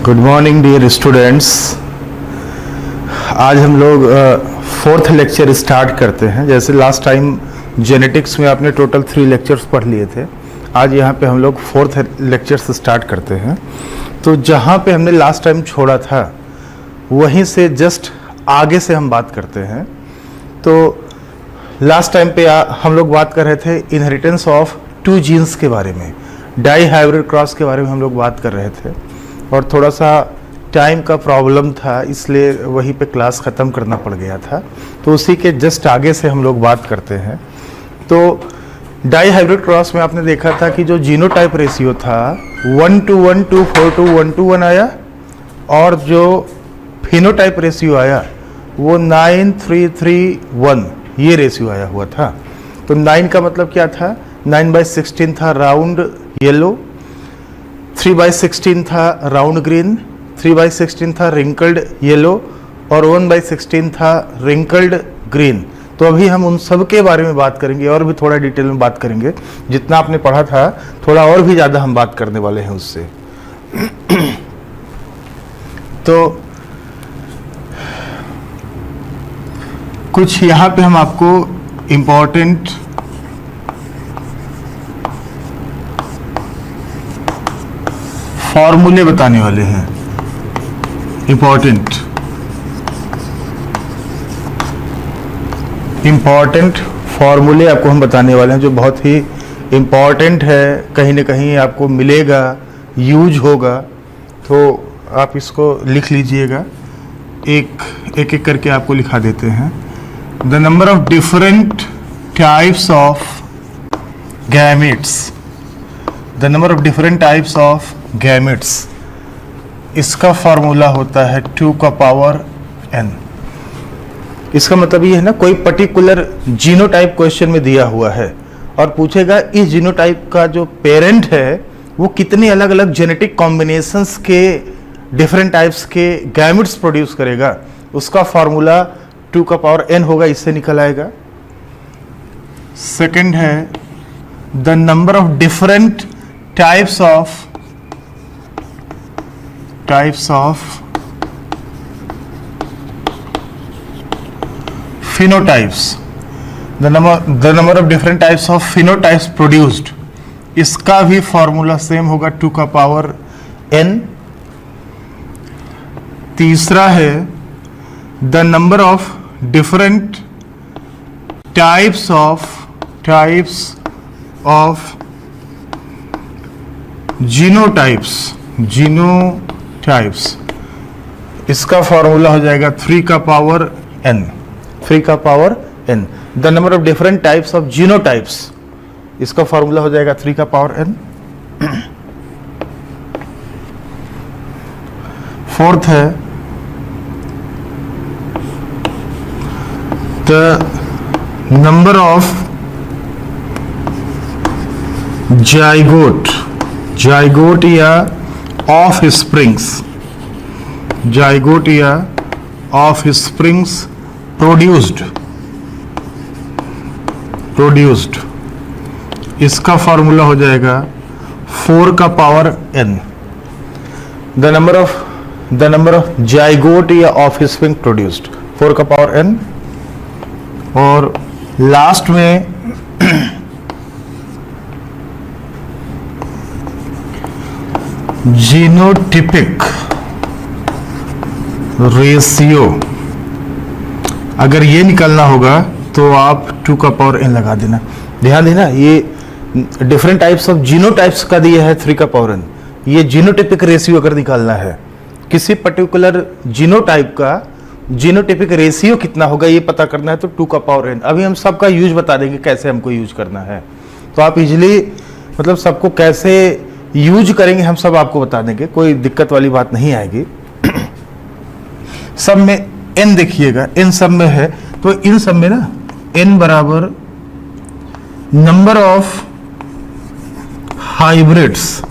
Good morning dear students. आज हम लोग फोर्थ लेक्चर स्टार्ट करते हैं। जैसे लास्ट टाइम जेनेटिक्स में आपने टोटल 3 लेक्चर्स पढ़ लिए थे, आज यहाँ पे हम लोग फोर्थ लेक्चर्स स्टार्ट करते हैं। तो जहाँ पे हमने लास्ट टाइम छोड़ा था वहीं से जस्ट आगे से हम बात करते हैं। तो लास्ट टाइम पे हम लोग बात कर रहे थे इनहेरिटेंस ऑफ 2 जीन्स के बारे में, डाई हाइब्रिड क्रॉस के बारे में हम लोग बात कर रहे थे, और थोड़ा सा टाइम का प्रॉब्लम था इसलिए वहीं पे क्लास ख़त्म करना पड़ गया था। तो उसी के जस्ट आगे से हम लोग बात करते हैं। तो डाई हाइब्रिड क्रॉस में आपने देखा था कि जो जीनोटाइप रेशियो था 1:1 to 4:1 आया, और जो फिनोटाइप रेशियो आया वो 9:3:1 ये रेशियो आया हुआ था। तो 9 का मतलब क्या था? 9/16 था राउंड येलो, 3/16 था राउंड ग्रीन, 3/16 था रिंकल्ड येलो, और 1/16 था रिंकल्ड ग्रीन। तो अभी हम उन सब के बारे में बात करेंगे और भी थोड़ा डिटेल में बात करेंगे। जितना आपने पढ़ा था थोड़ा और भी ज़्यादा हम बात करने वाले हैं उससे। तो कुछ यहाँ पे हम आपको इम्पोर्टेंट फॉर्मूले बताने वाले हैं। इम्पॉर्टेंट फॉर्मूले आपको हम बताने वाले हैं जो बहुत ही इम्पॉर्टेंट है, कहीं ना कहीं आपको मिलेगा, यूज होगा। तो आप इसको लिख लीजिएगा, एक एक करके आपको लिखा देते हैं। The number of different types of gametes, the number of different types of gametes, इसका फॉर्मूला होता है 2 का पावर n। इसका मतलब ये है ना, कोई पर्टिकुलर जीनोटाइप क्वेश्चन में दिया हुआ है और पूछेगा इस जीनोटाइप का जो पेरेंट है वो कितने अलग अलग जेनेटिक कॉम्बिनेशंस के डिफरेंट टाइप्स के गैमेट्स प्रोड्यूस करेगा, उसका फॉर्मूला 2 का पावर n होगा, इससे निकल आएगा। सेकंड है the number of different types of phenotypes, the number of different types of phenotypes produced, इसका भी फॉर्मूला सेम होगा 2 का पावर n। तीसरा है the number of different types of genotypes, इसका फॉर्मूला हो जाएगा 3 का पावर n। 3 का power n। The number of different types of genotypes, इसका फॉर्मूला हो जाएगा 3 का पावर n। फोर्थ है द नंबर ऑफ जाइगोट या ऑफ स्प्रिंग्स प्रोड्यूस्ड, इसका फॉर्मूला हो जाएगा 4 का power n। The number of zygote या ऑफ स्प्रिंग प्रोड्यूस्ड, 4 का पावर n। और लास्ट में जीनोटिपिक रेशियो, अगर ये निकलना होगा तो आप 2 का पावर n लगा देना। ध्यान देना, ये डिफरेंट टाइप्स ऑफ जीनोटाइप्स का दिया है 3 का पावर n। ये जीनोटिपिक रेशियो अगर निकालना है, किसी पर्टिकुलर जीनोटाइप का जीनोटिपिक रेशियो कितना होगा ये पता करना है तो 2 का पावर n। अभी हम सबका यूज बता देंगे कैसे हमको यूज करना है, तो आप इजीली मतलब सबको कैसे यूज करेंगे हम सब आपको बता देंगे, कोई दिक्कत वाली बात नहीं आएगी। सब में n देखिएगा, n सब में है, तो इन सब में ना n बराबर नंबर ऑफ हाइब्रिड्स,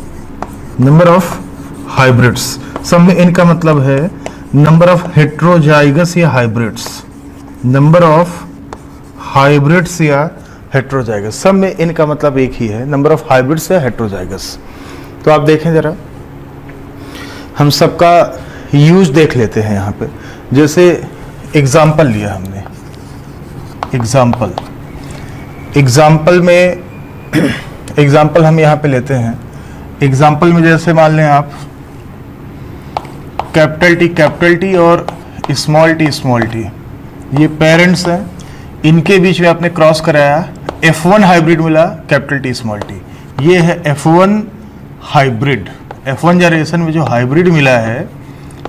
सब में n का मतलब है नंबर ऑफ हेट्रोजाइगस या हाइब्रिड्स, नंबर ऑफ हाइब्रिड्स या हेट्रोजाइगस, सब में n का मतलब एक ही है, नंबर ऑफ हाइब्रिड्स या हेट्रोजाइगस। तो आप देखें जरा, हम सबका यूज देख लेते हैं यहाँ पे। जैसे एग्जाम्पल लिया हमने, एग्जाम्पल में एग्जाम्पल हम यहाँ पे लेते हैं। एग्जाम्पल में जैसे मान लें आप कैपिटल टी और स्मॉल टी, ये पेरेंट्स हैं, इनके बीच में आपने क्रॉस कराया, F1 हाइब्रिड मिला कैपिटल टी स्मॉल टी, ये है F1 हाइब्रिड। F1 जनरेशन में जो हाइब्रिड मिला है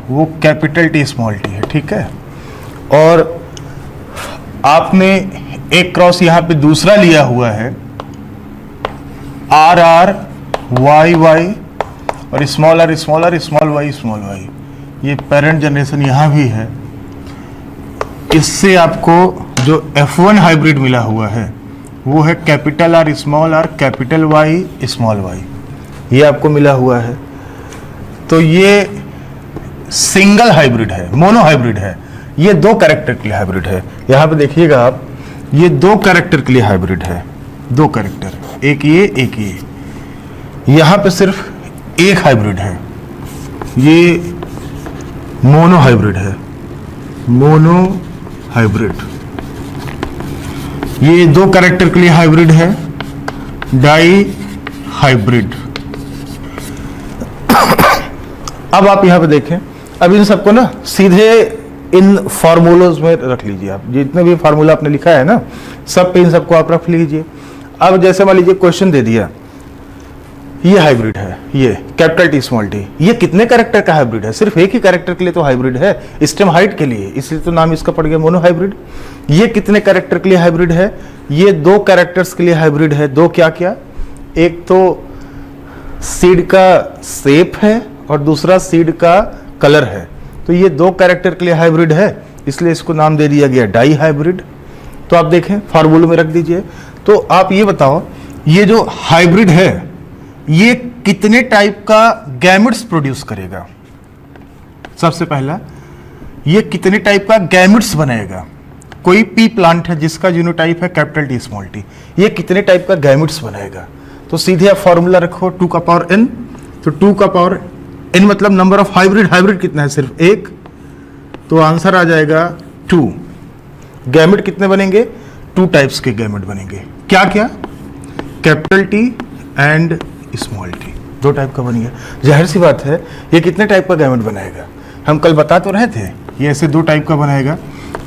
वो कैपिटल टी स्मॉल टी है, ठीक है। और आपने एक क्रॉस यहाँ पे दूसरा लिया हुआ है RR YY और स्मॉल r स्मॉल y, ये पेरेंट जनरेशन यहाँ भी है। इससे आपको जो F1 हाइब्रिड मिला हुआ है वो है capital R capital Y small y, ये आपको मिला हुआ है। तो ये सिंगल हाइब्रिड है, मोनो हाइब्रिड है, ये दो कैरेक्टर के लिए हाइब्रिड है। यहाँ पे देखिएगा आप, ये दो कैरेक्टर के लिए हाइब्रिड है, दो कैरेक्टर, एक ये। यहाँ पे सिर्फ एक हाइब्रिड है, ये मोनो हाइब्रिड है, मोनो हाइब्रिड। ये दो कैरेक्टर के लिए हाइब्रिड है, डाई हाइब्रिड। अब आप यहाँ पे देखें, अब इन सबको ना सीधे इन फार्मूलोज में रख लीजिए। आप जितने भी फार्मूला आपने लिखा है ना, सब पे इन सबको आप रख लीजिए। अब जैसे मान लीजिए क्वेश्चन दे दिया, ये हाइब्रिड है, ये कैपिटल टी स्मॉल टी, ये कितने कैरेक्टर का हाइब्रिड है? सिर्फ एक ही कैरेक्टर के लिए तो हाइब्रिड है, स्टेम हाइट के लिए, इसलिए तो नाम इसका पड़ गया मोनो हाइब्रिड। ये कितने कैरेक्टर के लिए हाइब्रिड है? ये दो कैरेक्टर्स के लिए हाइब्रिड है। दो क्या क्या? एक तो सीड का शेप है और दूसरा सीड का कलर है। तो ये दो कैरेक्टर के लिए हाइब्रिड है, इसलिए इसको नाम दे दिया गया डाई हाइब्रिड। तो आप देखें फार्मूले में रख दीजिए। तो आप ये बताओ, ये जो हाइब्रिड है ये कितने टाइप का गैमेट्स प्रोड्यूस करेगा? सबसे पहला, ये कितने टाइप का गैमेट्स बनाएगा? कोई पी प्लांट है जिसका जीनोटाइप है कैपिटल टी स्मॉल टी, ये कितने टाइप का गैमेट्स बनाएगा? तो सीधे आप फॉर्मूला रखो 2 का पावर n। तो 2 का पावर n मतलब नंबर ऑफ हाइब्रिड कितना है? सिर्फ एक। तो आंसर आ जाएगा 2। गैमेट कितने बनेंगे? 2 टाइप्स के गैमेट बनेंगे। क्या क्या? Capital T and small T, 2 type का बन गया। जाहिर सी बात है, ये कितने टाइप का गैमेट बनाएगा? हम कल बता तो रहे थे, ये ऐसे 2 टाइप का बनाएगा,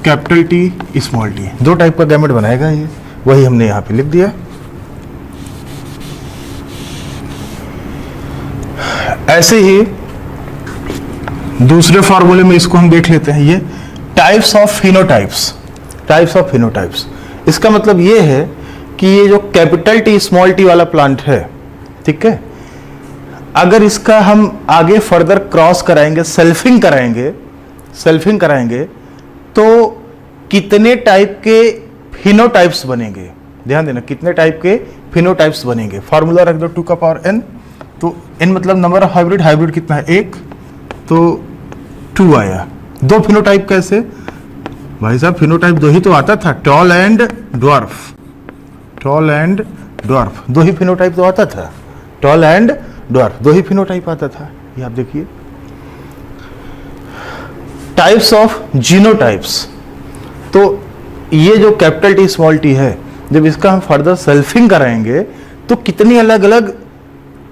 capital T small T, 2 type का गैमेट बनाएगा ये। वही हमने यहाँ पे लिख दिया। ऐसे ही दूसरे फॉर्मूले में इसको हम देख लेते हैं, ये टाइप्स ऑफ फिनोटाइप्स। इसका मतलब ये है कि ये जो कैपिटल टी स्मॉल टी वाला प्लांट है, ठीक है, अगर इसका हम आगे फर्दर क्रॉस कराएंगे, सेल्फिंग कराएंगे तो कितने टाइप के फिनोटाइप्स बनेंगे? ध्यान देना, कितने टाइप के फिनोटाइप्स बनेंगे। फॉर्मूला रख दो 2 का पावर n। तो n मतलब नंबर ऑफ हाइब्रिड कितना है? 1, तो 2 आया। 2 फिनोटाइप कैसे? भाई साहब फिनोटाइप 2 ही तो आता था, tall and dwarf. 2 he phenotype तो आता था, tall and dwarf, 2 he phenotype आता था। ये आप देखिए। टाइप्स ऑफ जीनोटाइप्स, तो ये जो कैपिटल टी स्मॉल टी है, जब इसका हम फर्दर सेल्फिंग कराएंगे तो कितनी अलग अलग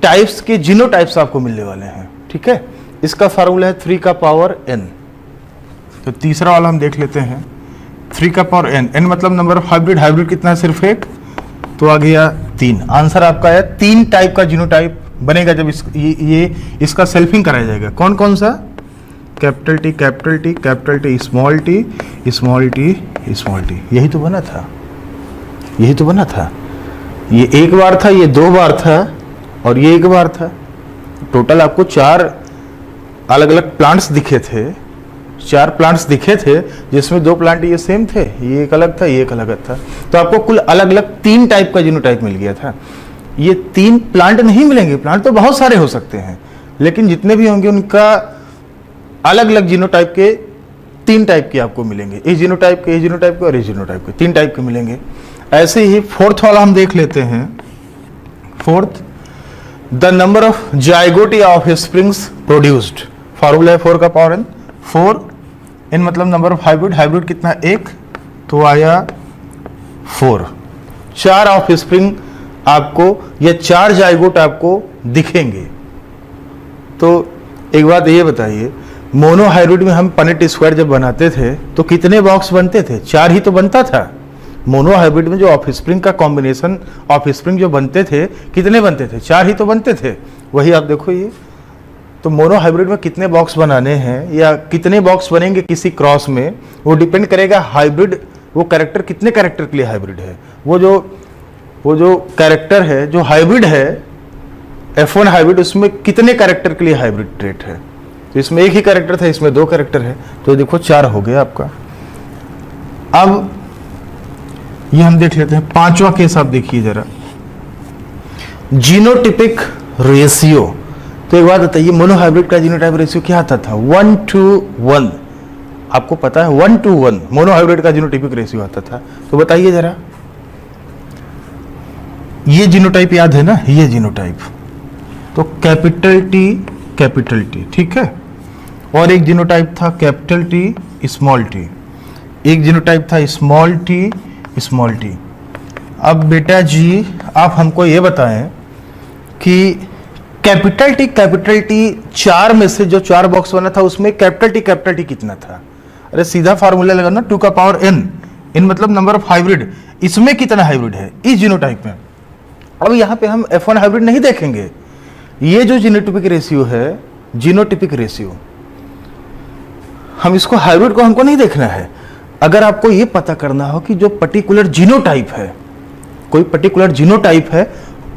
टाइप्स के जीनोटाइप्स आपको मिलने वाले हैं, ठीक है। इसका फार्मूला है 3 का पावर n। तो तीसरा वाला हम देख लेते हैं, 3 का पावर n मतलब नंबर ऑफ हाइब्रिड कितना है? सिर्फ एक। तो आ गया 3। आंसर आपका है 3 टाइप का जीनोटाइप बनेगा जब इसका सेल्फिंग कराया जाएगा। कौन कौन सा? Capital T small T. यही तो बना था। ये एक बार था, ये 2 बार था और ये एक बार था। टोटल आपको 4 अलग अलग प्लांट्स दिखे थे, जिसमें 2 प्लांट ये सेम थे, ये एक अलग था, ये एक अलग था। तो आपको कुल अलग अलग 3 टाइप का जीनोटाइप मिल गया था। ये 3 प्लांट नहीं मिलेंगे, प्लांट तो बहुत सारे हो सकते हैं, लेकिन जितने भी होंगे उनका अलग अलग जीनोटाइप के 3 टाइप के आपको मिलेंगे। ए जीनोटाइप के, ए जीनोटाइप के और ए जीनोटाइप के 3 टाइप के मिलेंगे। ऐसे ही 4th वाला हम देख लेते हैं। 4th, the number of zygote of springs produced. Formula है 4 का पावर n, 4 n मतलब नंबर ऑफ हाइब्रिड, हाइब्रिड कितना 1, तो आया 4। 4 ऑफ स्प्रिंग आपको या 4 जाइगोट आपको दिखेंगे। तो एक बात ये बताइए, मोनो हाइब्रिड में हम पनेट स्क्वायर जब बनाते थे तो कितने बॉक्स बनते थे? 4 ही तो बनता था। मोनो हाइब्रिड में जो ऑफ स्प्रिंग का कॉम्बिनेशन ऑफ स्प्रिंग जो बनते थे कितने बनते थे? 4 ही तो बनते थे। वही आप देखो ये, तो मोनो हाइब्रिड में कितने बॉक्स बनाने हैं या कितने बॉक्स बनेंगे किसी क्रॉस में, वो डिपेंड करेगा हाइब्रिड, वो कैरेक्टर कितने कैरेक्टर के लिए हाइब्रिड है। वो जो कैरेक्टर है जो हाइब्रिड है F1 हाइब्रिड, उसमें कितने कैरेक्टर के लिए हाइब्रिड ट्रेट है। तो इसमें एक ही कैरेक्टर था, इसमें 2 कैरेक्टर है, तो देखो 4 हो गया आपका। अब ये हम देख लेते हैं 5वां केस। आप देखिए जरा, जीनोटिपिक रेशियो। तो एक बात बताइए, मोनो हाइब्रिड का जीनोटाइप रेशियो क्या आता था? 1:1। आपको पता है 1:1 मोनो हाइब्रिड का जीनोटिपिक रेशियो आता था। तो बताइए जरा, ये जीनोटाइप याद है ना, ये जीनोटाइप, तो कैपिटल टी, ठीक है। और एक जीनोटाइप था कैपिटल टी स्मॉल टी, एक जीनोटाइप था स्मॉल टी। अब बेटा जी आप हमको ये बताएं कि कैपिटल टी 4 में से जो 4 बॉक्स बना था उसमें कैपिटल टी कितना था? अरे सीधा फार्मूला लगाना, 2 का पावर n मतलब नंबर ऑफ हाइब्रिड। इसमें कितना हाइब्रिड है इस जीनोटाइप में? अब यहाँ पे हम F1 हाइब्रिड नहीं देखेंगे, ये जो जीनोटिपिक रेशियो है, जीनोटिपिक रेशियो, हम इसको हाइब्रिड को हमको नहीं देखना है। अगर आपको ये पता करना हो कि जो पर्टिकुलर जीनोटाइप है, कोई पर्टिकुलर जीनोटाइप है,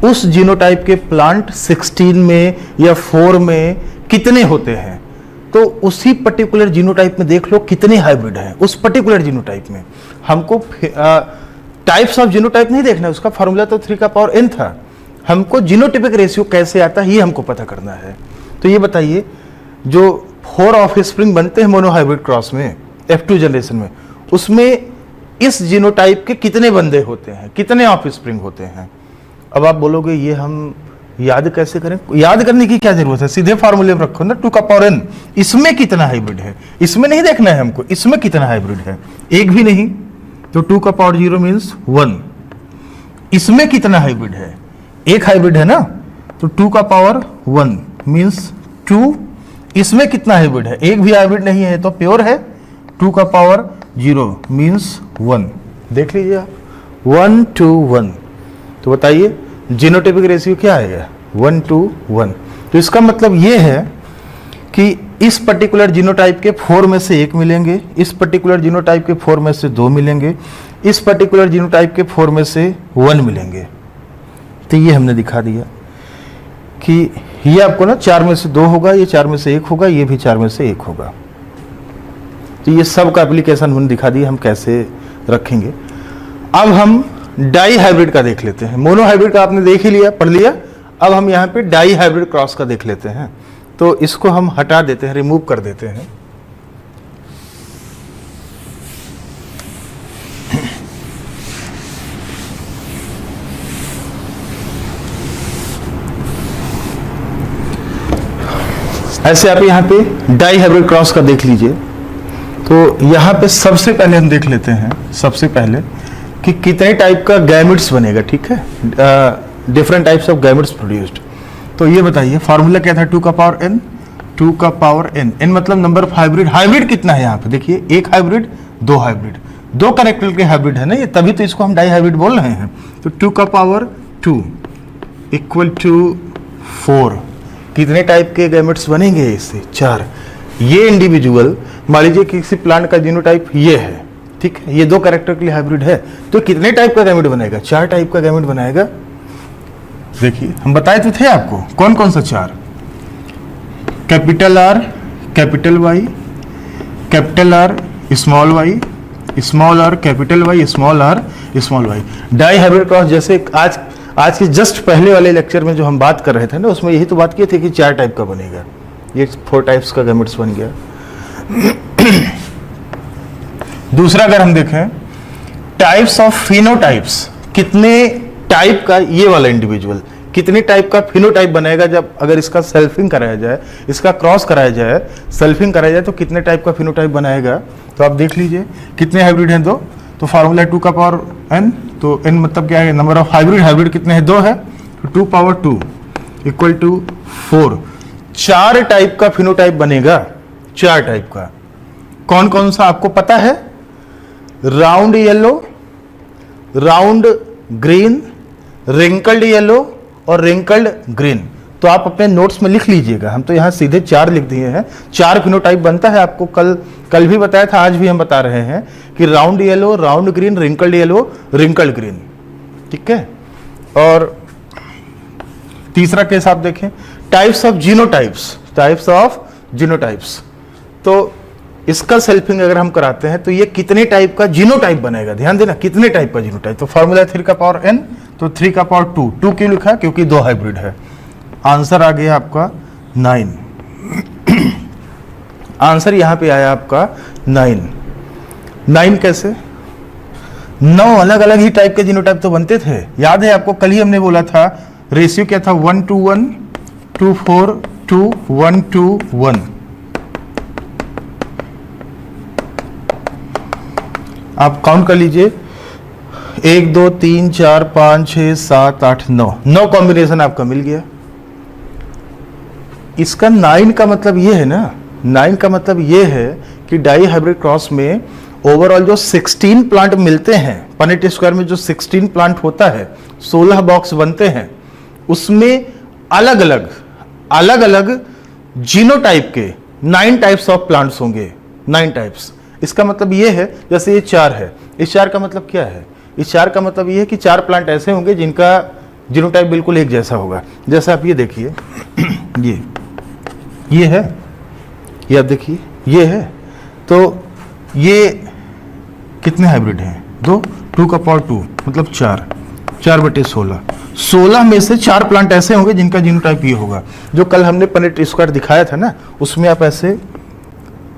उस जीनोटाइप के प्लांट 16 में या 4 में कितने होते हैं, तो उसी पर्टिकुलर जीनोटाइप में देख लो कितने हाइब्रिड हैं उस पर्टिकुलर जीनोटाइप में। हमको टाइप्स ऑफ जीनोटाइप नहीं देखना है, उसका फॉर्मूला तो 3 का पावर n था। हमको जीनोटिपिक रेशियो कैसे आता है ये हमको पता करना है। तो ये बताइए, जो 4 ऑफ स्प्रिंग बनते हैं मोनो हाइब्रिड क्रॉस में F2 जनरेशन में, उसमें इस जीनोटाइप के कितने बंदे होते हैं, कितने ऑफ स्प्रिंग होते हैं? अब आप बोलोगे ये हम याद कैसे करें? याद करने की क्या जरूरत है, सीधे फार्मूले में रखो ना, 2 का पावर n। इसमें कितना हाइब्रिड है, इसमें नहीं देखना है हमको, इसमें कितना हाइब्रिड है, एक भी नहीं, तो 2 का पावर 0 मीन्स 1। इसमें कितना हाइब्रिड है? एक हाइब्रिड है ना, तो 2 का पावर 1 मीन्स 2। इसमें कितना हाइब्रिड है? एक भी हाइब्रिड नहीं है, तो प्योर है, 2 का पावर 0 मीन्स 1। देख लीजिए आप, 1:1। तो बताइए जीनोटिपिक रेशियो क्या आएगा? 1:1। तो इसका मतलब ये है कि इस पर्टिकुलर जीनोटाइप के 4 में से 1 मिलेंगे, इस पर्टिकुलर जीनोटाइप के 4 में से 2 मिलेंगे, इस पर्टिकुलर जीनोटाइप के 4 में से 1 मिलेंगे। तो ये हमने दिखा दिया कि ये आपको ना 4 में से 2 होगा, ये 4 में से 1 होगा, ये भी 4 में से 1 होगा। तो ये सब का एप्लीकेशन हमने दिखा दिया हम कैसे रखेंगे। अब हम डाई हाइब्रिड का देख लेते हैं। मोनो हाइब्रिड का आपने देख ही लिया, पढ़ लिया। अब हम यहाँ पे डाई हाइब्रिड क्रॉस का देख लेते हैं। तो इसको हम हटा देते हैं, रिमूव कर देते हैं। ऐसे आप यहाँ पे डाई हाइब्रिड क्रॉस का देख लीजिए। तो यहाँ पे सबसे पहले हम देख लेते हैं, सबसे पहले कि कितने टाइप का गैमेट्स बनेगा, ठीक है, different types of gametes produced. तो ये बताइए फार्मूला क्या था? 2 का पावर n, 2 का पावर n, n मतलब नंबर ऑफ हाइब्रिड। हाइब्रिड कितना है यहाँ पे? देखिए, एक हाइब्रिड, 2 हाइब्रिड, 2 कैरेक्टर के हाइब्रिड है ना ये, तभी तो इसको हम डाई हाइब्रिड बोल रहे हैं। तो 2 का पावर 2 इक्वल टू 4। कितने टाइप के गैमेट्स बनेंगे इससे? 4। ये इंडिविजुअल, मान लीजिए किसी प्लांट का जीनोटाइप ये है, ठीक है, ये 2 कैरेक्टर के लिए हाइब्रिड है, तो कितने टाइप का गैमेट बनाएगा? 4 टाइप का गैमेट बनाएगा। देखिए हम बताए तो थे आपको, कौन कौन सा 4? Capital R, capital Y, capital R, small y, small r, capital Y, small r, small y। Dihybrid cross जैसे आज के जस्ट पहले वाले लेक्चर में जो हम बात कर रहे थे ना, उसमें यही तो बात किए थे कि 4 टाइप का बनेगा। ये 4 टाइप्स का गैमेट्स बन गया। दूसरा अगर हम देखें, टाइप्स ऑफ फिनोटाइप्स, कितने टाइप का ये वाला इंडिविजुअल, कितने टाइप का फिनोटाइप बनेगा जब अगर इसका सेल्फिंग कराया जाए, इसका क्रॉस कराया जाए, सेल्फिंग कराया जाए तो कितने टाइप का फिनोटाइप बनाएगा। तो आप देख लीजिए कितने हाइब्रिड हैं, 2। तो फार्मूला 2 का पावर n, तो n मतलब क्या है, नंबर ऑफ हाइब्रिड। हाइब्रिड कितने हैं, 2 है, तो 2 पावर 2 इक्वल टू 4। 4 टाइप का फिनोटाइप बनेगा, 4 टाइप का। कौन कौन सा आपको पता है? Round yellow, round green, wrinkled yellow और रिंकल्ड ग्रीन। तो आप अपने नोट्स में लिख लीजिएगा, हम तो यहाँ सीधे 4 लिख दिए हैं। 4 फिनोटाइप बनता है, आपको कल भी बताया था, आज भी हम बता रहे हैं कि round yellow, round green, wrinkled yellow, wrinkled green. ठीक है। और तीसरा केस आप देखें, types of genotypes, types of genotypes. तो इसका सेल्फिंग अगर हम कराते हैं तो ये कितने टाइप का जीनोटाइप बनेगा, ध्यान देना, कितने टाइप का जीनोटाइप। तो फॉर्मूला 3 का पावर n, तो 3 का पावर 2। 2 क्यों लिखा? क्योंकि 2 हाइब्रिड है। आंसर आ गया आपका 9। आंसर यहां पे आया आपका 9। 9 कैसे? 9 अलग अलग ही टाइप के जीनोटाइप तो बनते थे। याद है आपको, कल ही हमने बोला था रेशियो क्या था, 1:1, 2:4, 2:1:1। आप काउंट कर लीजिए, 1 2 3 4 5 6 7 8 9 कॉम्बिनेशन आपका मिल गया। इसका 9 का मतलब ये है ना, 9 का मतलब ये है कि डाई हाइब्रिड क्रॉस में ओवरऑल जो 16 प्लांट मिलते हैं, पनेट स्क्वायर में जो 16 प्लांट होता है, 16 बॉक्स बनते हैं, उसमें अलग अलग जीनोटाइप के 9 टाइप्स ऑफ प्लांट्स होंगे, 9 टाइप्स। इसका मतलब ये है, जैसे ये 4 है, इस 4 का मतलब क्या है? इस 4 का मतलब ये है कि 4 प्लांट ऐसे होंगे जिनका जीनोटाइप बिल्कुल एक जैसा होगा। जैसे आप ये देखिए, ये है, ये आप देखिए, ये है। तो ये कितने हाइब्रिड हैं? 2। 2 का पावर 2 मतलब 4, 4/16। 16 में से 4 प्लांट ऐसे होंगे जिनका जीनोटाइप ये होगा। जो कल हमने पनेट स्क्वायर दिखाया था ना, उसमें आप ऐसे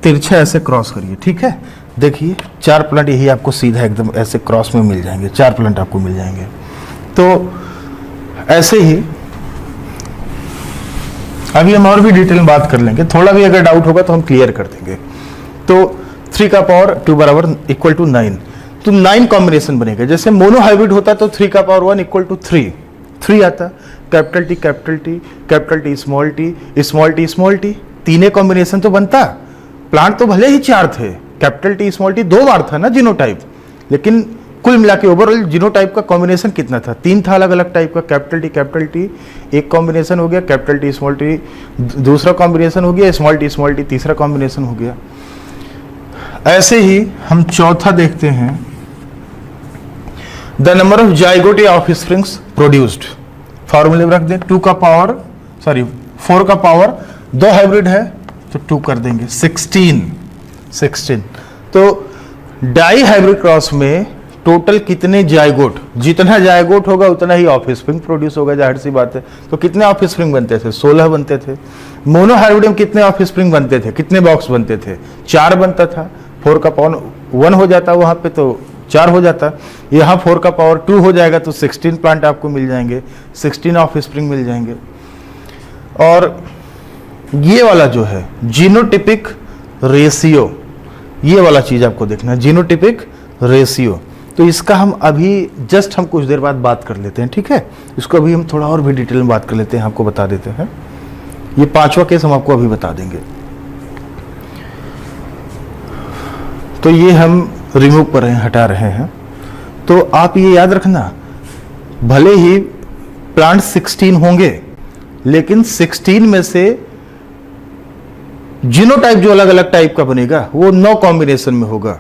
तिरछा ऐसे क्रॉस करिए। ठीक है, देखिए 4 प्लांट यही आपको सीधा एकदम ऐसे क्रॉस में मिल जाएंगे, 4 प्लांट आपको मिल जाएंगे। तो ऐसे ही अभी हम और भी डिटेल में बात कर लेंगे, थोड़ा भी अगर डाउट होगा तो हम क्लियर कर देंगे। तो 3 का पावर 2 बराबर इक्वल टू 9। तो 9 कॉम्बिनेशन बनेगा। जैसे मोनो हाइब्रिड होता तो 3 का पावर 1 इक्वल टू 3 आता, capital T capital T, capital T small T, small T small T, 3 combination तो बनता। प्लांट तो भले ही 4 थे, कैपिटल टी स्मॉल टी 2 बार था ना जीनोटाइप, लेकिन कुल मिला के ओवरऑल जीनोटाइप का कॉम्बिनेशन कितना था? 3 था अलग अलग टाइप का। कैपिटल टी एक कॉम्बिनेशन हो गया, कैपिटल टी स्मॉल टी दूसरा कॉम्बिनेशन हो गया, स्मॉल टी तीसरा कॉम्बिनेशन हो गया। ऐसे ही हम चौथा देखते हैं, द नंबर ऑफ जाइगोट या ऑफस्प्रिंग्स प्रोड्यूस्ड। फॉर्मूले में रख दें, 4 का पावर 2 हाइब्रिड है तो 2 कर देंगे, 16। तो डाई हाइब्रिड क्रॉस में टोटल कितने जाइगोट, जितना जाइगोट होगा उतना ही ऑफस्प्रिंग प्रोड्यूस होगा, जाहिर सी बात है। तो कितने ऑफस्प्रिंग बनते थे? 16 बनते थे। मोनो हाइब्रिड में कितने ऑफस्प्रिंग बनते थे, कितने बॉक्स बनते थे? 4 बनता था। 4 का पावर 1 हो जाता वहां पे तो 4 हो जाता, यहाँ 4 का पावर 2 हो जाएगा तो 16 प्लांट आपको मिल जाएंगे, 16 ऑफस्प्रिंग मिल जाएंगे। और ये वाला जो है जीनोटिपिक रेशियो, ये वाला चीज आपको देखना है, जीनोटिपिक रेशियो। तो इसका हम अभी जस्ट हम कुछ देर बाद बात कर लेते हैं, ठीक है। इसको अभी हम थोड़ा और भी डिटेल में बात कर लेते हैं, आपको बता देते हैं। ये 5वां केस हम आपको अभी बता देंगे। तो ये हम रिमूव कर रहे हैं, हटा रहे हैं। तो आप ये याद रखना, भले ही प्लांट 16 होंगे, लेकिन 16 में से जीनोटाइप जो अलग अलग टाइप का बनेगा वो 9 कॉम्बिनेशन में होगा।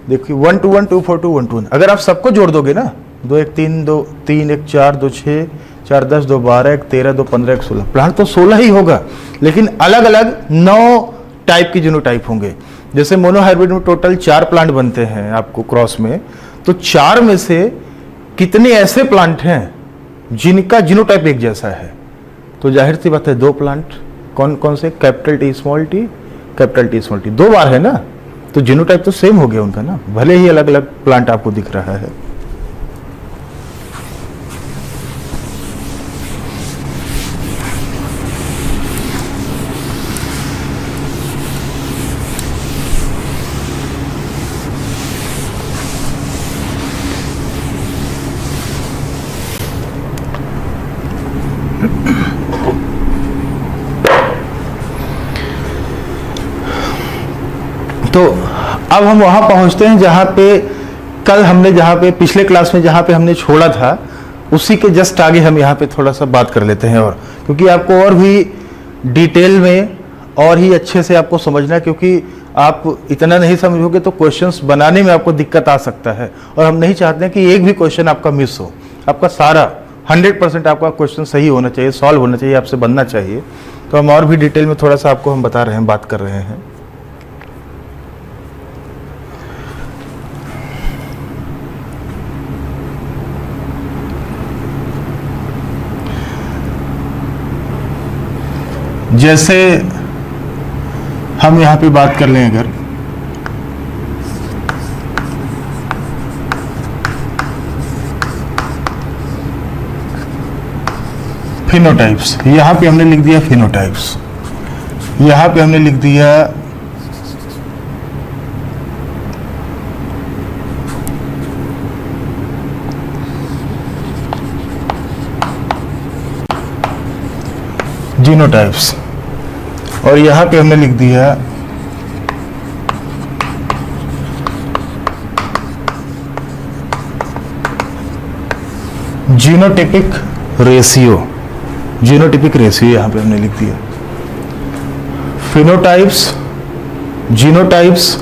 देखिए 1 2 1 2 4 2 1 2 1। अगर आप सबको जोड़ दोगे ना, 2 1 3 2 3 1 4 2 6 4 10 2 12 1 13 2 15 1 16, प्लांट तो 16 ही होगा, लेकिन अलग अलग 9 टाइप की जीनोटाइप होंगे। जैसे मोनो हाइब्रिड में टोटल 4 प्लांट बनते हैं आपको क्रॉस में, तो 4 में से कितने ऐसे प्लांट हैं जिनका जीनोटाइप एक जैसा है? तो जाहिर सी बात है 2 प्लांट। कौन कौन से? Capital T small T, capital T small T 2 बार है ना, तो जीनोटाइप तो सेम हो गया उनका ना, भले ही अलग अलग प्लांट आपको दिख रहा है। तो अब हम वहाँ पहुँचते हैं जहाँ पे कल हमने, जहाँ पे पिछले क्लास में जहाँ पे हमने छोड़ा था, उसी के जस्ट आगे हम यहाँ पे थोड़ा सा बात कर लेते हैं। और क्योंकि आपको और भी डिटेल में और ही अच्छे से आपको समझना है, क्योंकि आप इतना नहीं समझोगे तो क्वेश्चंस बनाने में आपको दिक्कत आ सकता है, और हम नहीं चाहते हैं कि एक भी क्वेश्चन आपका मिस हो। आपका सारा 100% आपका क्वेश्चन सही होना चाहिए, सॉल्व होना चाहिए, आपसे बनना चाहिए। तो हम और भी डिटेल में थोड़ा सा आपको हम बता रहे हैं, बात कर रहे हैं। जैसे हम यहाँ पे बात कर लें, अगर फिनोटाइप्स, यहाँ पे हमने लिख दिया फिनोटाइप्स, यहाँ पे हमने लिख दिया जीनोटाइप्स, और यहाँ पे हमने लिख दिया जीनोटिपिक रेशियो। जीनोटिपिक रेशियो यहाँ पे हमने लिख दिया। फिनोटाइप्स, जीनोटाइप्स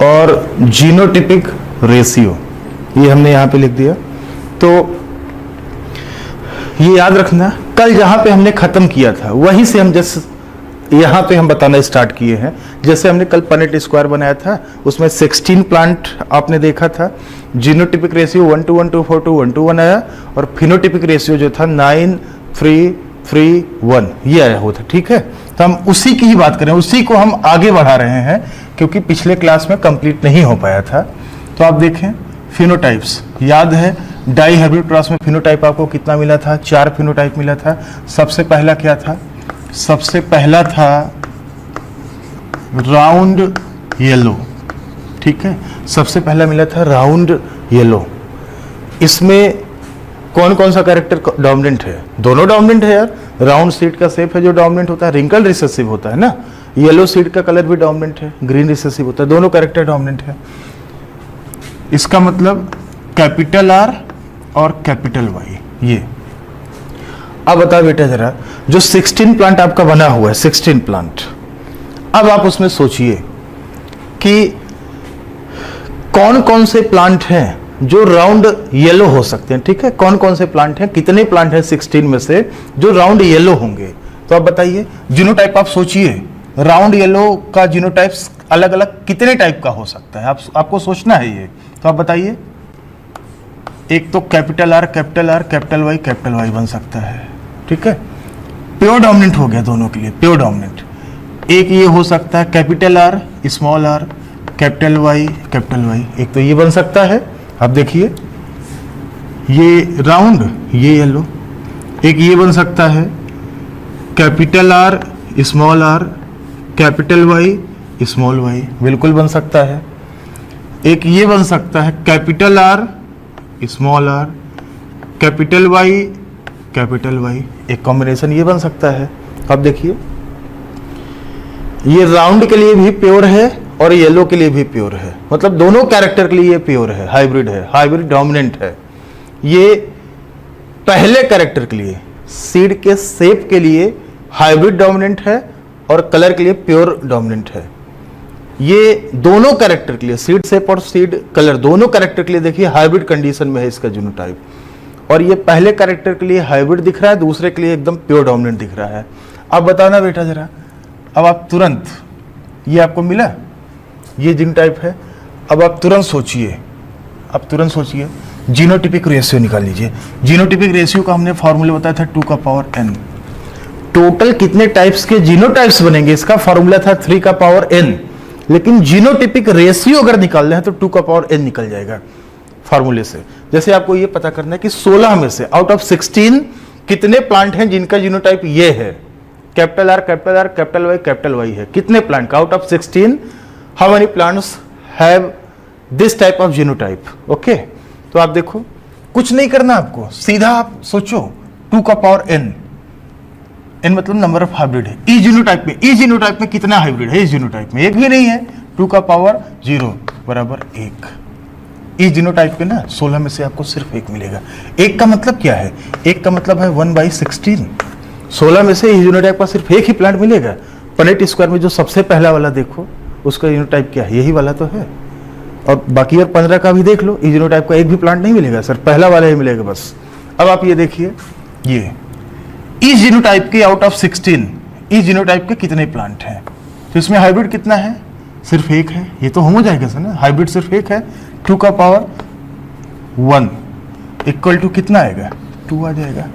और जीनोटिपिक रेशियो, ये हमने यहाँ पे लिख दिया। तो ये याद रखना, कल जहाँ पे हमने ख़त्म किया था वहीं से हम जस्ट यहाँ पे हम बताना स्टार्ट किए हैं। जैसे हमने कल पनेट स्क्वायर बनाया था, उसमें 16 प्लांट आपने देखा था। जीनोटिपिक रेशियो 1:1, 2:4, 1:1 आया, और फिनोटिपिक रेशियो जो था 9:3:3:1 ये आया हुआ था। ठीक है, तो हम उसी की ही बात करें, उसी को हम आगे बढ़ा रहे हैं, क्योंकि पिछले क्लास में कंप्लीट नहीं हो पाया था। तो आप देखें फिनोटाइप्स, याद है डाई हाइब्रिड क्रॉस में फिनोटाइप आपको कितना मिला था? 4 फिनोटाइप मिला था। सबसे पहला क्या था? सबसे पहला था राउंड येलो। ठीक है, सबसे पहला मिला था राउंड येलो। इसमें कौन कौन सा कैरेक्टर डोमिनेंट है? दोनों डोमिनेंट है यार। राउंड सीड का शेप है जो डोमिनेंट होता है, रिंकल रिसेसिव होता है ना। येलो सीड का कलर भी डोमिनेंट है, ग्रीन रिसेसिव होता है, दोनों कैरेक्टर डोमिनेंट है। इसका मतलब कैपिटल आर और कैपिटल वाई। ये अब बता बेटा जरा, जो 16 प्लांट आपका बना हुआ है, 16 प्लांट, अब आप उसमें सोचिए कि कौन कौन से प्लांट हैं जो राउंड येलो हो सकते हैं। ठीक है, कौन कौन से प्लांट हैं, कितने प्लांट हैं 16 में से जो राउंड येलो होंगे? तो आप बताइए, जीनोटाइप आप सोचिए, राउंड येलो का जीनोटाइप्स अलग अलग कितने टाइप का हो सकता है, आपको सोचना है ये। तो आप बताइए, एक तो capital R, capital R, capital Y बन सकता है। ठीक है, प्योर डोमिनेंट हो गया दोनों के लिए, प्योर डोमिनेंट। एक ये हो सकता है capital R, small R, capital Y, एक तो ये बन सकता है। आप देखिए, ये राउंड, ये येलो। एक ये बन सकता है capital R, small R, capital Y, small Y, बिल्कुल बन सकता है। एक ये बन सकता है capital R, small R, capital Y, एक कॉम्बिनेशन ये बन सकता है। अब देखिए, ये राउंड के लिए भी प्योर है और येलो के लिए भी प्योर है, मतलब दोनों कैरेक्टर के लिए ये प्योर है, हाइब्रिड है, हाइब्रिड डोमिनेंट है। ये पहले कैरेक्टर के लिए, सीड के शेप के लिए हाइब्रिड डोमिनेंट है और कलर के लिए प्योर डोमिनेंट है। ये दोनों कैरेक्टर के लिए, सीड शेप और सीड कलर, दोनों कैरेक्टर के लिए देखिए हाइब्रिड कंडीशन में है इसका जीनोटाइप। और ये पहले कैरेक्टर के लिए हाइब्रिड दिख रहा है, दूसरे के लिए एकदम प्योर डोमिनेंट दिख रहा है। अब बताना बेटा जरा, अब आप तुरंत, ये आपको मिला, ये जीनोटाइप है। अब आप तुरंत सोचिए, जीनोटिपिक रेशियो निकाल लीजिए। जीनोटिपिक रेशियो का हमने फॉर्मूला बताया था 2n। टोटल कितने टाइप्स के जीनोटाइप्स बनेंगे इसका फॉर्मूला था 3n, लेकिन जीनोटिपिक रेशियो अगर निकालना है तो 2n निकल जाएगा फॉर्मूले से। जैसे आपको ये पता करना है कि 16 में से आउट ऑफ 16 कितने प्लांट हैं जिनका जीनोटाइप ये है, कैपिटल आर, कैपिटल वाई है। कितने प्लांट का out of 16 how many plants have this type of genotype? Okay, तो आप देखो, कुछ नहीं करना आपको, सीधा आप सोचो 2n, n मतलब नंबर ऑफ हाइब्रिड है। ई जीनोटाइप में कितना हाइब्रिड है? इस जीनोटाइप में एक भी नहीं है, 2 का पावर 0 बराबर 1। इस जीनोटाइप के ना 16 में से आपको सिर्फ 1 मिलेगा। 1 का मतलब क्या है? 1 का मतलब है 1/16। 16 में से इस जीनोटाइप का सिर्फ 1 ही प्लांट मिलेगा। पनेट स्क्वायर में जो सबसे पहला वाला देखो उसका जीनोटाइप क्या है? यही वाला तो है। और बाकी और 15 का भी देख लो, इस जीनोटाइप का एक भी प्लांट नहीं मिलेगा सर, पहला वाला ही मिलेगा बस। अब आप ये देखिए, ये इस जीनोटाइप के आउट ऑफ 16 इस जीनोटाइप के कितने प्लांट हैं? तो इसमें हाइब्रिड कितना है? सिर्फ 1 है। ये तो हो जाएगा सर ना, हाइब्रिड सिर्फ 1 है। 2 का पावर 1 इक्वल टू कितना आएगा? 2 आ जाएगा।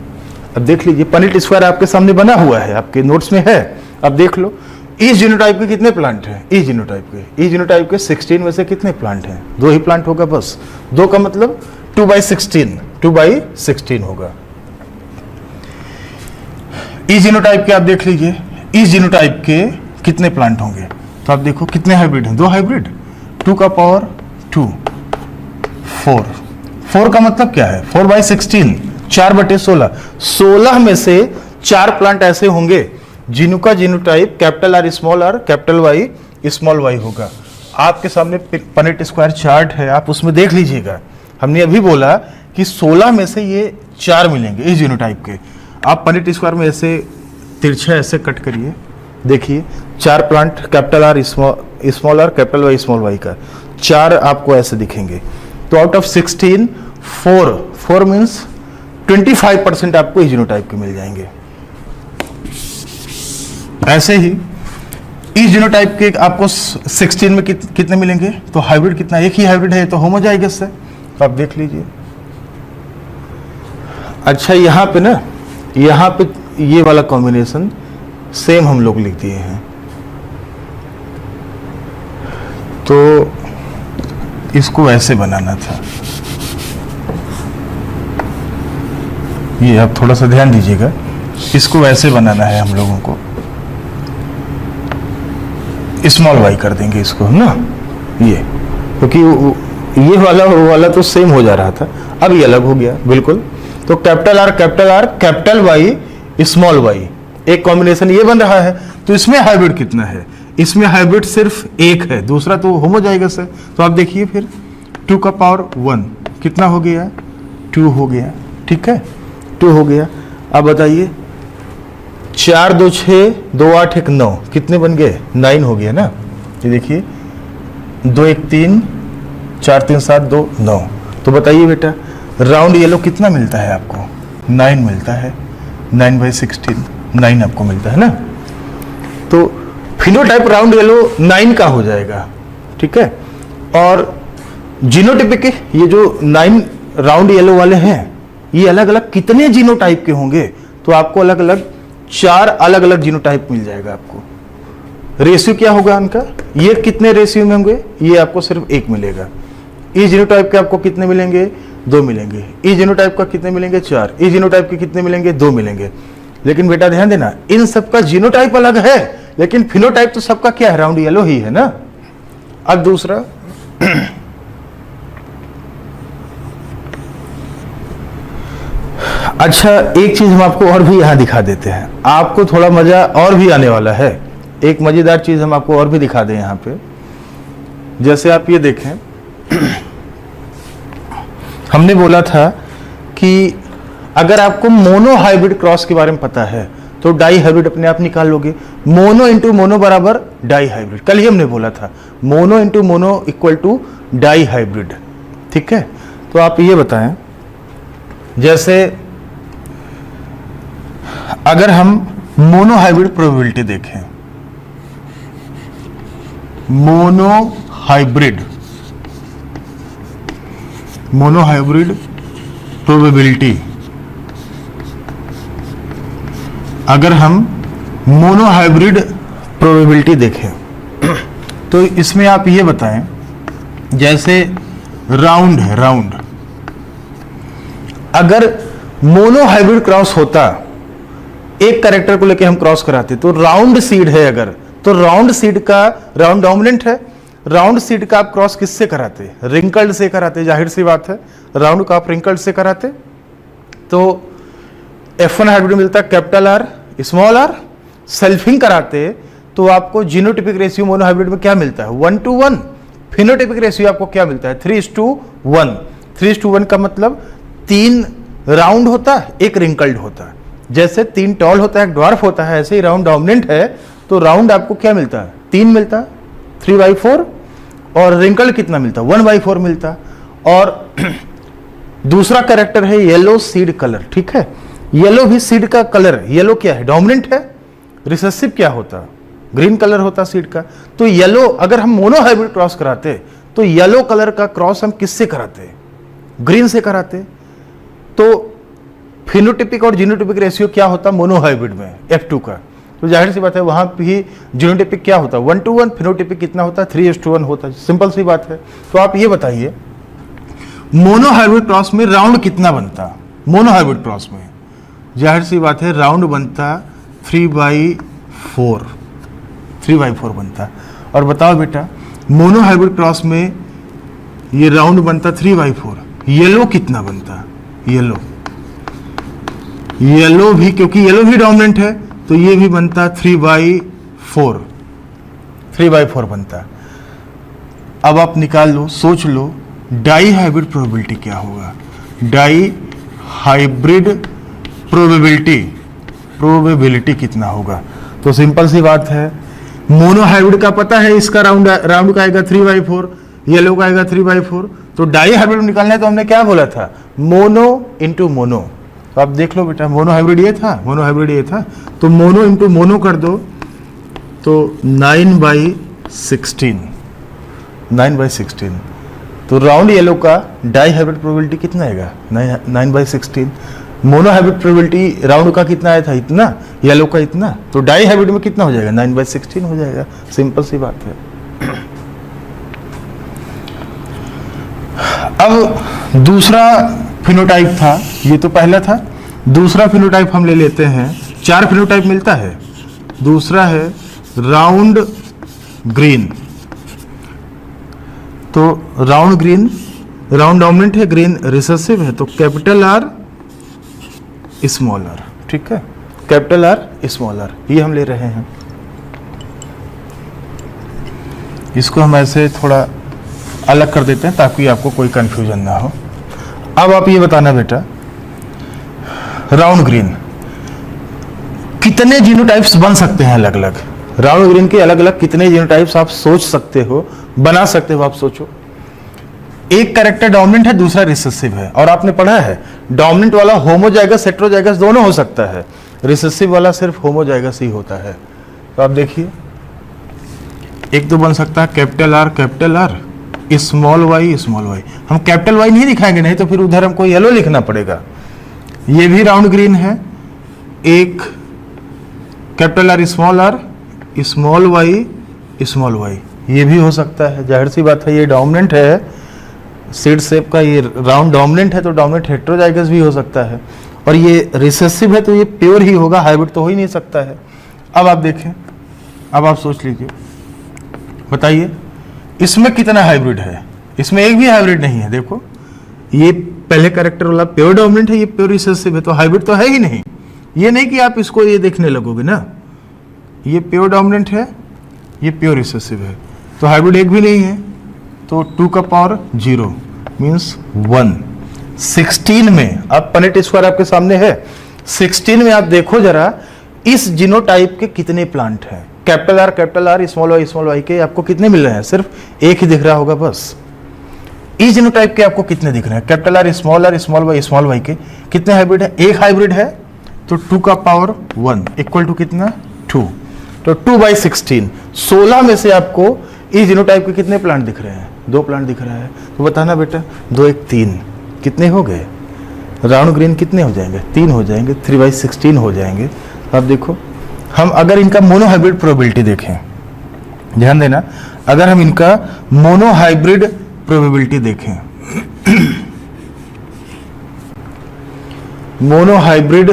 अब देख लीजिए, पनेट स्क्वायर आपके सामने बना हुआ है, आपके नोट्स में है। अब देख लो इस जीनोटाइप के कितने प्लांट हैं? इस जीनोटाइप के 16 में से कितने प्लांट हैं? 2 ही प्लांट होगा बस। 2 का मतलब 2/16 होगा। इस जीनोटाइप के आप देख लीजिए, इस जीनोटाइप के कितने प्लांट होंगे? तो आप देखो कितने हाइब्रिड हैं? 2 हाइब्रिड। 2 का पावर 2 4। 4 का मतलब क्या है? 4/16 4/16। 16 में से 4 प्लांट ऐसे होंगे जिनका genotype capital R capital Y small Y होगा। आपके सामने पनेट स्क्वायर चार्ट है, आप उसमें देख लीजिएगा। हमने अभी बोला कि 16 में से ये 4 मिलेंगे इस जीनोटाइप के। आप पनेट स्क्वायर में ऐसे तिरछा ऐसे कट करिए, देखिए 4 plant capital R small R capital Y small Y का 4 आपको ऐसे दिखेंगे। तो आउट ऑफ 16 4 मीन्स 25% आपको इस जीनोटाइप के मिल जाएंगे। ऐसे ही इस जीनोटाइप के आपको 16 में कितने मिलेंगे? तो हाइब्रिड कितना? 1 ही हाइब्रिड है, तो होमोजाइगस है। तो आप देख लीजिए। अच्छा, यहाँ पे ना, यहाँ पे ये वाला कॉम्बिनेशन सेम हम लोग लिख दिए हैं, तो इसको ऐसे बनाना था। ये आप थोड़ा सा ध्यान दीजिएगा, इसको ऐसे बनाना है हम लोगों को। स्मॉल वाई कर देंगे इसको ना, ये, क्योंकि ये वाला और वो वाला तो सेम हो जा रहा था, अब ये अलग हो गया बिल्कुल। तो capital R capital Y small Y एक कॉम्बिनेशन ये बन रहा है। तो इसमें हाइब्रिड कितना है? इसमें हाइब्रिड सिर्फ 1 है, दूसरा तो होमोजाइगस है। तो आप देखिए फिर 2 का पावर 1 कितना हो गया? 2 हो गया। ठीक है, 2 हो गया। अब बताइए 4 2 6 2 8 1 9 कितने बन गए? 9 हो गया ना। ये देखिए 2 1 3 4 3 7 2 9। तो बताइए बेटा, राउंड येलो कितना मिलता है आपको? 9 मिलता है। 9/16 9 आपको मिलता है ना। तो फिनोटाइप राउंड येलो 9 का हो जाएगा। ठीक है, और जीनोटाइप के ये जो 9 राउंड येलो वाले हैं, ये अलग अलग कितने जीनोटाइप के होंगे? तो आपको अलग अलग 4 अलग अलग जीनोटाइप मिल जाएगा। आपको रेशियो क्या होगा उनका? ये कितने रेशियो में होंगे? ये आपको सिर्फ 1 मिलेगा। इस जीनोटाइप के आपको कितने मिलेंगे? 2 मिलेंगे। इस जीनोटाइप का कितने मिलेंगे? 4। इस जीनोटाइप के कितने मिलेंगे? 2 मिलेंगे। लेकिन बेटा ध्यान देना, इन सबका जीनोटाइप अलग है, लेकिन फिनोटाइप तो सबका क्या है? राउंड येलो ही है ना। अब दूसरा अच्छा, एक चीज हम आपको और भी यहां दिखा देते हैं, आपको थोड़ा मजा और भी आने वाला है। एक मजेदार चीज हम आपको और भी दिखा दें यहां पे। जैसे आप ये देखें, हमने बोला था कि अगर आपको मोनो हाइब्रिड क्रॉस के बारे में पता है तो डाई हाइब्रिड अपने आप निकाल लोगे। मोनो इंटू मोनो बराबर डाई हाइब्रिड, कल ही हमने बोला था mono into mono equal to dihybrid. ठीक है, तो आप ये बताएं, जैसे अगर हम मोनो हाइब्रिड प्रोबेबिलिटी देखें, मोनो हाइब्रिड प्रोबेबिलिटी, अगर हम मोनो हाइब्रिड प्रोबेबिलिटी देखें तो इसमें आप ये बताएं, जैसे राउंड है, राउंड, अगर मोनो हाइब्रिड क्रॉस होता, एक कैरेक्टर को लेके हम क्रॉस कराते, तो राउंड सीड है अगर, तो राउंड सीड का, राउंड डोमिनेंट है, राउंड सीड का आप क्रॉस किससे कराते? रिंकल्ड से कराते, जाहिर सी बात है। राउंड का आप रिंकल्ड से कराते तो F1 हाइब्रिड मिलता capital R small R. Selfing कराते तो आपको जीनोटिपिक रेशियो मोनोहाइब्रिड में क्या मिलता है? 1:1। फिनोटिपिक रेशियो आपको क्या मिलता है? 3:1। 3:1 का मतलब 3 राउंड होता है, 1 रिंकल्ड होता है। जैसे 3 टॉल होता है, 1 ड्वार्फ होता है, ऐसे ही राउंड डोमिनेंट है तो राउंड आपको क्या मिलता है? 3 मिलता है, 3/4। और रिंकल्ड कितना मिलता है? 1/4 मिलता है। और दूसरा कैरेक्टर है येलो सीड कलर, ठीक है। येलो भी सीड का कलर है। येलो क्या है? डोमिनेंट है। रिसेसिव क्या होता है? ग्रीन कलर होता सीड का। तो येलो, अगर हम मोनोहाइब्रिड क्रॉस कराते तो येलो कलर का क्रॉस हम किससे कराते? ग्रीन से कराते। तो फिनोटिपिक और जीनोटिपिक रेशियो क्या होता मोनोहाइब्रिड में? F2 का। तो जाहिर सी बात है वहां भी जीनोटिपिक क्या होता? 1:1। फिनोटिपिक कितना होता? 3:1 होता है। सिंपल सी बात है। तो आप ये बताइए मोनोहाइब्रिड क्रॉस में राउंड कितना बनता? मोनोहाइब्रिड क्रॉस में जाहिर सी बात है राउंड बनता 3/4। 3/4 बनता। और बताओ बेटा मोनोहाइब्रिड क्रॉस में ये राउंड बनता 3/4। येलो कितना बनता? येलो भी, क्योंकि येलो भी डोमिनेंट है तो ये भी बनता 3/4। 3/4 बनता। अब आप निकाल लो, सोच लो डाई हाइब्रिड प्रोबेबिलिटी क्या होगा? डाई हाइब्रिड प्रोबेबिलिटी कितना होगा? तो सिंपल सी बात है, मोनोहाइब्रिड का पता है, इसका राउंड का आएगा 3/4, येलो का आएगा 3/4। तो डाई हाइब्रिड निकालना है तो हमने क्या बोला था? Mono into mono. तो आप देख लो बेटा मोनोहाइब्रिड ये था, मोनोहाइब्रिड ये था, तो मोनो इंटू मोनो कर दो तो 9/16। 9/16। तो राउंड येलो का डाई हाइब्रिड प्रोबेबिलिटी कितना आएगा? 9/16। मोनोहाइब्रिड प्रोबेबिलिटी राउंड का कितना आया था? इतना। येलो का इतना। तो डाई हाइब्रिड में कितना हो जाएगा? 9/16 हो जाएगा। सिंपल सी बात है। अब दूसरा फिनोटाइप था, ये तो पहला था। दूसरा फिनोटाइप हम ले लेते हैं। 4 फिनोटाइप मिलता है। दूसरा है राउंड ग्रीन। तो राउंड ग्रीन, राउंड डोमिनेंट है, ग्रीन रिसेसिव है, तो कैपिटल आर स्मॉल आर, ठीक है। कैपिटल आर स्मॉल आर ये हम ले रहे हैं। इसको हम ऐसे थोड़ा अलग कर देते हैं ताकि आपको कोई कंफ्यूजन ना हो। अब आप ये बताना बेटा राउंड ग्रीन कितने जीनोटाइप्स बन सकते हैं अलग अलग? राउंड ग्रीन के अलग अलग कितने जीनोटाइप्स आप सोच सकते हो, बना सकते हो? आप सोचो। एक कैरेक्टर डोमिनेंट है, दूसरा रिसेसिव है, और आपने पढ़ा है डोमिनेंट वाला होमोजाइगस हेटेरोजाइगस दोनों हो सकता है, रिसेसिव वाला सिर्फ होमोजाइगस ही होता है। तो आप देखिए एक तो बन सकता है कैपिटल आर स्मॉल वाई। हम कैपिटल वाई नहीं दिखाएंगे, नहीं तो फिर उधर हमको येलो लिखना पड़ेगा। ये भी राउंड ग्रीन है। एक कैपिटल आर स्मॉल वाई ये भी हो सकता है। जाहिर सी बात है ये डोमिनेंट है, सीड शेप का ये राउंड डोमिनेंट है, तो डोमिनेंट हेटेरोजाइगस भी हो सकता है। और ये रिसेसिव है तो ये प्योर ही होगा, हाइब्रिड तो हो ही नहीं सकता है। अब आप देखें, अब आप सोच लीजिए, बताइए इसमें कितना हाइब्रिड है? इसमें एक भी हाइब्रिड नहीं है। देखो ये पहले कैरेक्टर वाला प्योर डोमिनेंट है, ये प्योर रिसेसिव है, तो हाइब्रिड तो है ही नहीं। ये नहीं कि आप इसको ये देखने लगोगे ना, ये प्योर डोमिनेंट है, ये प्योर रिसेसिव है, तो हाइब्रिड एक भी नहीं है। तो 2 का पावर 0 मीन्स 1। 16 में अब पनेट स्क्वायर आपके सामने है। 16 में आप देखो जरा इस जीनोटाइप के कितने प्लांट हैं। कैपिटल आर स्मॉल वाई के आपको कितने मिल रहे हैं? सिर्फ एक ही दिख रहा होगा बस। इस जीनोटाइप के आपको कितने दिख रहे हैं? कैपिटल आर स्मॉल वाई के कितने हाइब्रिड है? एक हाइब्रिड है, तो 2 का पावर 1 इक्वल टू कितना? 2। तो 2/16। 16 में से आपको इस जीनोटाइप के कितने प्लांट दिख रहे हैं? 2 प्लांट दिख रहा है। तो बताना बेटा 2 1 3 कितने हो गए? राउंड ग्रीन कितने हो जाएंगे? 3 हो जाएंगे, 3/16 हो जाएंगे। अब देखो हम अगर इनका मोनोहाइब्रिड प्रोबेबिलिटी देखें, ध्यान देना, अगर हम इनका मोनोहाइब्रिड प्रोबेबिलिटी देखें मोनोहाइब्रिड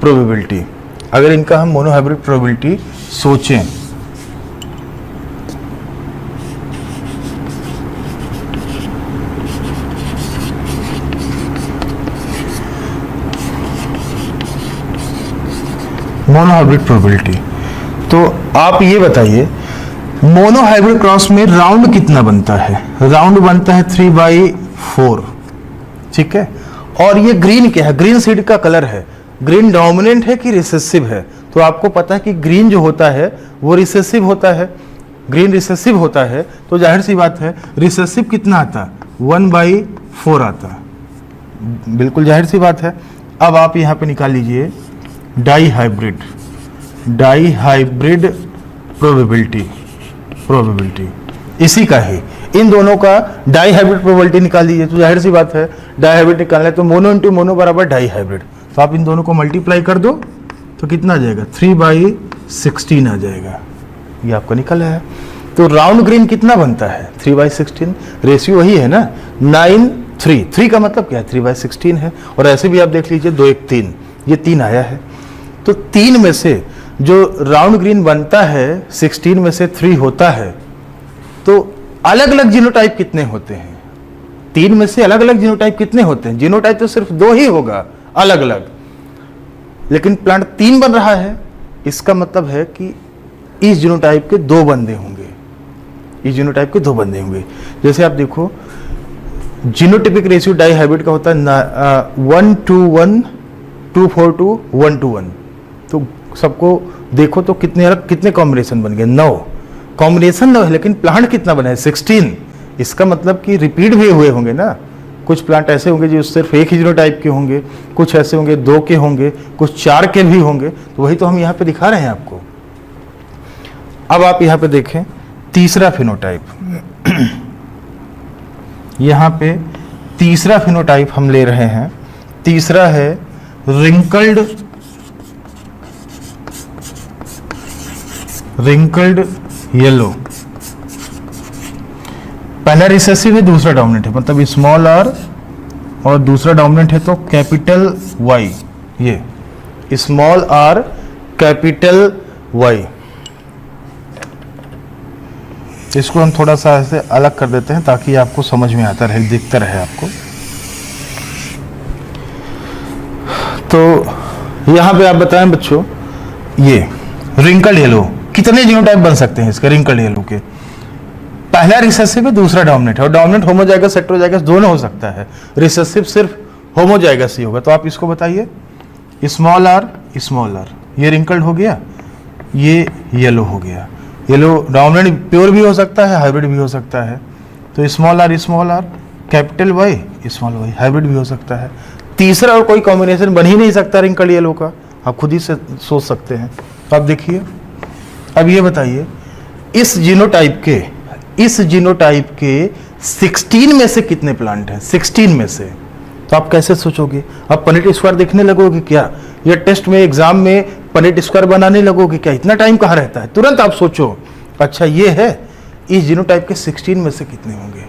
प्रोबेबिलिटी, अगर इनका हम मोनोहाइब्रिड प्रोबेबिलिटी सोचें, मोनोहाइब्रिड प्रोबेबिलिटी, तो आप ये बताइए मोनो हाइब्रिड क्रॉस में राउंड कितना बनता है? राउंड बनता है 3/4, ठीक है। और ये ग्रीन क्या है? ग्रीन सीड का कलर है। ग्रीन डोमिनेंट है कि रिसेसिव है? तो आपको पता है कि ग्रीन जो होता है वो रिसेसिव होता है। ग्रीन रिसेसिव होता है तो जाहिर सी बात है रिसेसिव कितना आता? 1/4 आता, बिल्कुल जाहिर सी बात है। अब आप यहाँ पे निकाल लीजिए डाई हाइब्रिड प्रोबेबिलिटी इसी का ही, इन दोनों का डाई हाइब्रिड प्रोबेबिलिटी निकाल दीजिए। तो जाहिर सी बात है डाई हाइब्रिड निकालना है तो मोनो इंटू मोनो बराबर डाई हाइब्रिड। तो आप इन दोनों को मल्टीप्लाई कर दो तो कितना आ जाएगा? 3/16 आ जाएगा। ये आपका निकल है। तो राउंड ग्रीन कितना बनता है? 3/16। रेशियो वही है ना, 9:3। 3 का मतलब क्या है? 3/16 है। और ऐसे भी आप देख लीजिए 2 1 3, ये 3 आया है। तो 3 में से जो राउंड ग्रीन बनता है 16 में से 3 होता है। तो अलग अलग जीनोटाइप कितने होते हैं? 3 में से अलग अलग जीनोटाइप कितने होते हैं? जीनोटाइप तो सिर्फ 2 ही होगा अलग अलग, लेकिन प्लांट 3 बन रहा है। इसका मतलब है कि इस जीनोटाइप के 2 बंदे होंगे, इस जीनोटाइप के 2 बंदे होंगे। जैसे आप देखो जीनोटिपिक रेशियो डाई हाइब्रिड का होता है 1:1, 2:4, 1:1। तो सबको देखो तो कितने कॉम्बिनेशन बन गए? 9 कॉम्बिनेशन 9 है, लेकिन प्लांट कितना बना है? 16। इसका मतलब कि रिपीट भी हुए होंगे ना। कुछ प्लांट ऐसे होंगे जो सिर्फ एक ही जीनोटाइप के होंगे, कुछ ऐसे होंगे 2 के होंगे, कुछ 4 के भी होंगे। तो वही तो हम यहाँ पे दिखा रहे हैं आपको। अब आप यहाँ पे देखें तीसरा फिनोटाइप, यहाँ पे तीसरा फिनोटाइप हम ले रहे हैं। तीसरा है रिंकल्ड येलो। पहला रिसेसिव है, दूसरा डोमिनेंट है, मतलब स्मॉल आर, और दूसरा डोमिनेंट है तो कैपिटल वाई। ये स्मॉल आर कैपिटल वाई। इसको हम थोड़ा सा ऐसे अलग कर देते हैं ताकि आपको समझ में आता रहे, दिखता रहे आपको। तो यहां पे आप बताएं बच्चों, ये रिंकल्ड येलो कितने जीनोटाइप बन सकते हैं इसके? रिंकल्ड येलो के पहला रिसेसिव है, दूसरा डोमिनेंट है, और डोमिनेंट होमोजाइगस हेटेरोजाइगस दोनों हो सकता है। रिसेसिव सिर्फ होमोजाइगस ही होगा। तो आप इसको बताइए स्मॉल आर, ये रिंकल्ड हो गया, ये येलो हो गया। येलो डोमिनेंट प्योर भी हो सकता है, हाइब्रिड भी हो सकता है। तो small R capital Y, small Y hybrid भी हो सकता है। तीसरा और कोई कॉम्बिनेशन बन ही नहीं सकता रिंकल्ड येलो का, आप खुद ही से सोच सकते हैं। तो आप देखिए, अब ये बताइए इस जीनोटाइप के 16 में से कितने प्लांट हैं? 16 में से। तो आप कैसे सोचोगे? आप पनेट स्क्वायर देखने लगोगे क्या? या टेस्ट में एग्जाम में पनेट स्क्वायर बनाने लगोगे क्या? इतना टाइम कहाँ रहता है? तुरंत आप सोचो, अच्छा ये है, इस जीनोटाइप के 16 में से कितने होंगे?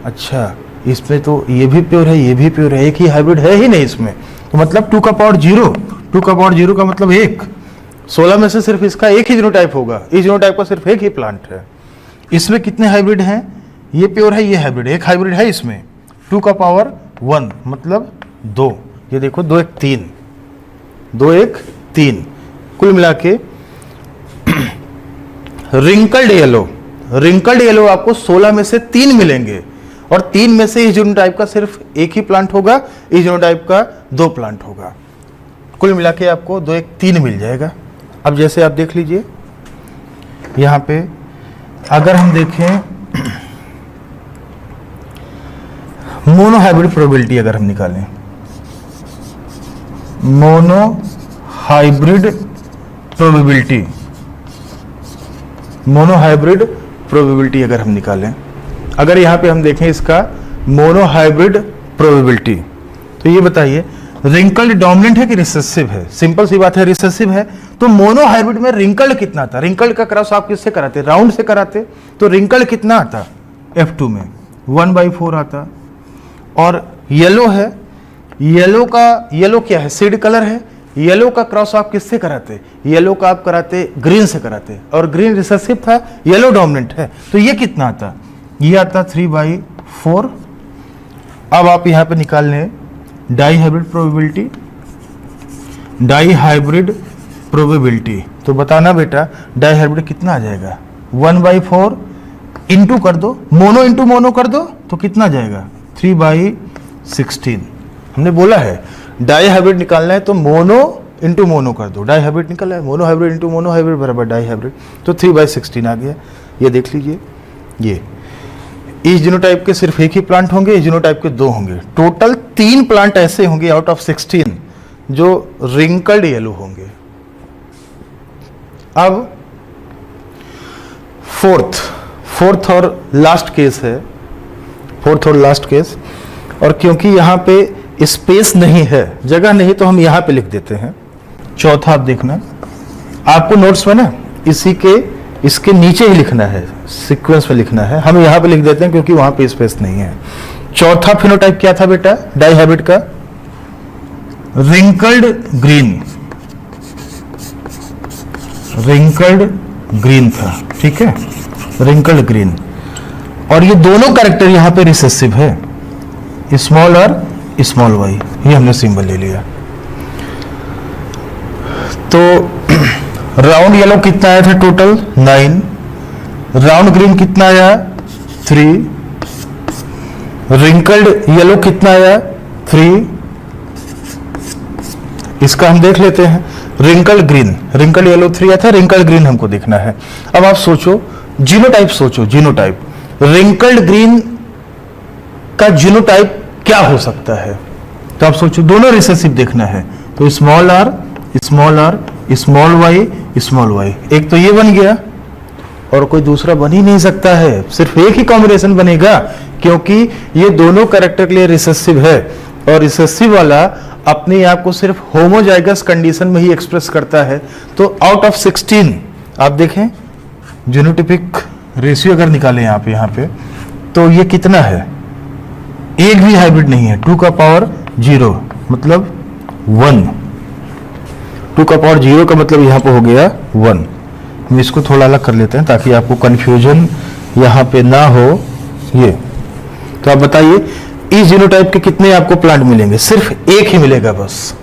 अच्छा इसमें तो ये भी प्योर है, ये भी प्योर है, एक ही हाइब्रिड है ही नहीं इसमें। तो मतलब 2 का पावर 0, 2 का पावर 0 का मतलब 1। 16 में से सिर्फ इसका एक ही जीनोटाइप होगा, इस जीनोटाइप का सिर्फ एक ही प्लांट है। इसमें कितने हाइब्रिड हैं? ये प्योर है, ये हाइब्रिड है, एक हाइब्रिड है इसमें। 2 का पावर 1 मतलब 2। ये देखो 2 1 3, 2 1 3, कुल मिला के रिंकल्ड येलो आपको 16 में से 3 मिलेंगे, और 3 में से इस जीनोटाइप का सिर्फ एक ही प्लांट होगा, इस जीनोटाइप का 2 प्लांट होगा। कुल मिला के आपको 2 1 3 मिल जाएगा। अब जैसे आप देख लीजिए यहां पे, अगर हम देखें मोनो हाइब्रिड प्रोबेबिलिटी अगर हम निकालें, मोनो हाइब्रिड प्रोबेबिलिटी अगर हम निकालें, अगर यहां पे हम देखें इसका मोनो हाइब्रिड प्रोबेबिलिटी, तो ये बताइए रिंकल्ड डोमिनेंट है कि रिसेसिव है? सिंपल सी बात है, रिसेसिव है। तो मोनो हाइब्रिड में रिंकल्ड कितना था? रिंकल्ड का क्रॉस आप किससे कराते? राउंड से कराते। तो रिंकल्ड कितना आता? F2 में 1/4 आता। और येलो है, येलो क्या है? सीड कलर है। येलो का क्रॉस आप किससे कराते? येलो का आप कराते ग्रीन से कराते, और ग्रीन रिसेसिव था, येलो डोमिनेंट है। तो ये कितना आता? ये आता 3/4। अब आप यहां पे निकाल लें डाई हाइब्रिड प्रोबेबिलिटी। तो बताना बेटा डाई हाइब्रिड कितना आ जाएगा, 1/4 इंटू कर दो, मोनो इंटू मोनो कर दो तो कितना जाएगा 3/16। हमने बोला है डाई हाइब्रिड निकालना है तो मोनो इंटू मोनो कर दो, डाई हाइब्रिड निकला है, mono hybrid into mono hybrid बराबर डाई हाइब्रिड, तो 3/16 आ गया। ये देख लीजिए, ये इस जीनोटाइप के सिर्फ एक ही प्लांट होंगे, इस जीनोटाइप के 2 होंगे, टोटल 3 प्लांट ऐसे होंगे आउट ऑफ 16 जो रिंकल्ड येलो होंगे। अब फोर्थ और लास्ट केस है, फोर्थ और लास्ट केस, और क्योंकि यहाँ पे स्पेस नहीं है, जगह नहीं, तो हम यहाँ पे लिख देते हैं। चौथा आप देखना, आपको नोट्स में ना इसके नीचे ही लिखना है, सीक्वेंस में लिखना है, हम यहाँ पे लिख देते हैं क्योंकि वहाँ पे स्पेस नहीं है। चौथा फिनोटाइप क्या था बेटा डाई हाइब्रिड का, रिंकल्ड ग्रीन था, ठीक है, रिंकल्ड ग्रीन। और ये दोनों कैरेक्टर यहाँ पे रिसेसिव है, स्मॉल और स्मॉल वाई, ये हमने सिंबल ले लिया। तो राउंड येलो कितना आया था टोटल 9, राउंड ग्रीन कितना आया 3, रिंकल्ड येलो कितना आया 3। इसका हम देख लेते हैं, रिंकल्ड येलो 3 आया था, रिंकल्ड ग्रीन हमको देखना है। अब आप सोचो जीनोटाइप, सोचो जीनोटाइप, रिंकल्ड ग्रीन का जीनोटाइप क्या हो सकता है, तो आप सोचो दोनों रिसेसिव देखना है, तो स्मॉल आर स्मॉल वाई, एक तो ये बन गया और कोई दूसरा बन ही नहीं सकता है, सिर्फ एक ही कॉम्बिनेशन बनेगा क्योंकि ये दोनों कैरेक्टर के लिए रिसेसिव है, और रिसेसिव वाला अपने आप को सिर्फ होमोजाइगस कंडीशन में ही एक्सप्रेस करता है। तो आउट ऑफ 16 आप देखें जीनोटिपिक रेशियो अगर निकालें यहाँ पे तो ये कितना है, एक भी हाइब्रिड नहीं है, 2 का पावर 0 मतलब 1, 2 का पावर 0 का मतलब यहाँ पे हो गया 1। हम इसको थोड़ा अलग कर लेते हैं ताकि आपको कंफ्यूजन यहाँ पे ना हो। ये तो आप बताइए इस जीनोटाइप के कितने आपको प्लांट मिलेंगे, सिर्फ एक ही मिलेगा, बस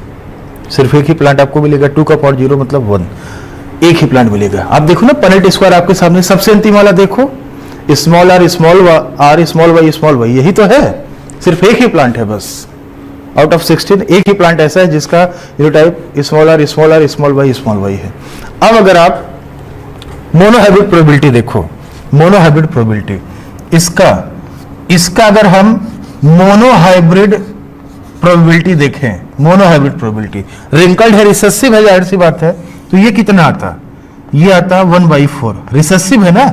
सिर्फ एक ही प्लांट आपको मिलेगा, 2 का पावर 0 मतलब 1, एक ही प्लांट मिलेगा। आप देखो ना पनेट स्क्वायर आपके सामने, सबसे अंतिम वाला देखो, स्मॉल आर स्मॉल वाई, यही तो है, सिर्फ एक ही प्लांट है बस, आउट ऑफ 16 एक ही प्लांट ऐसा है जिसका genotype small R small Y है। अब अगर आप मोनोहाइब्रिड प्रोबेबिलिटी देखो, मोनोहाइब्रिड प्रोबेबिलिटी, इसका अगर हम मोनोहाइब्रिड प्रोबेबिलिटी देखें, मोनोहाइब्रिड प्रोबेबिलिटी, रिंकल्ड है, रिसेसिव है, जाहिर सी बात है, तो ये कितना आता, ये आता 1/4, रिसेसिव है ना,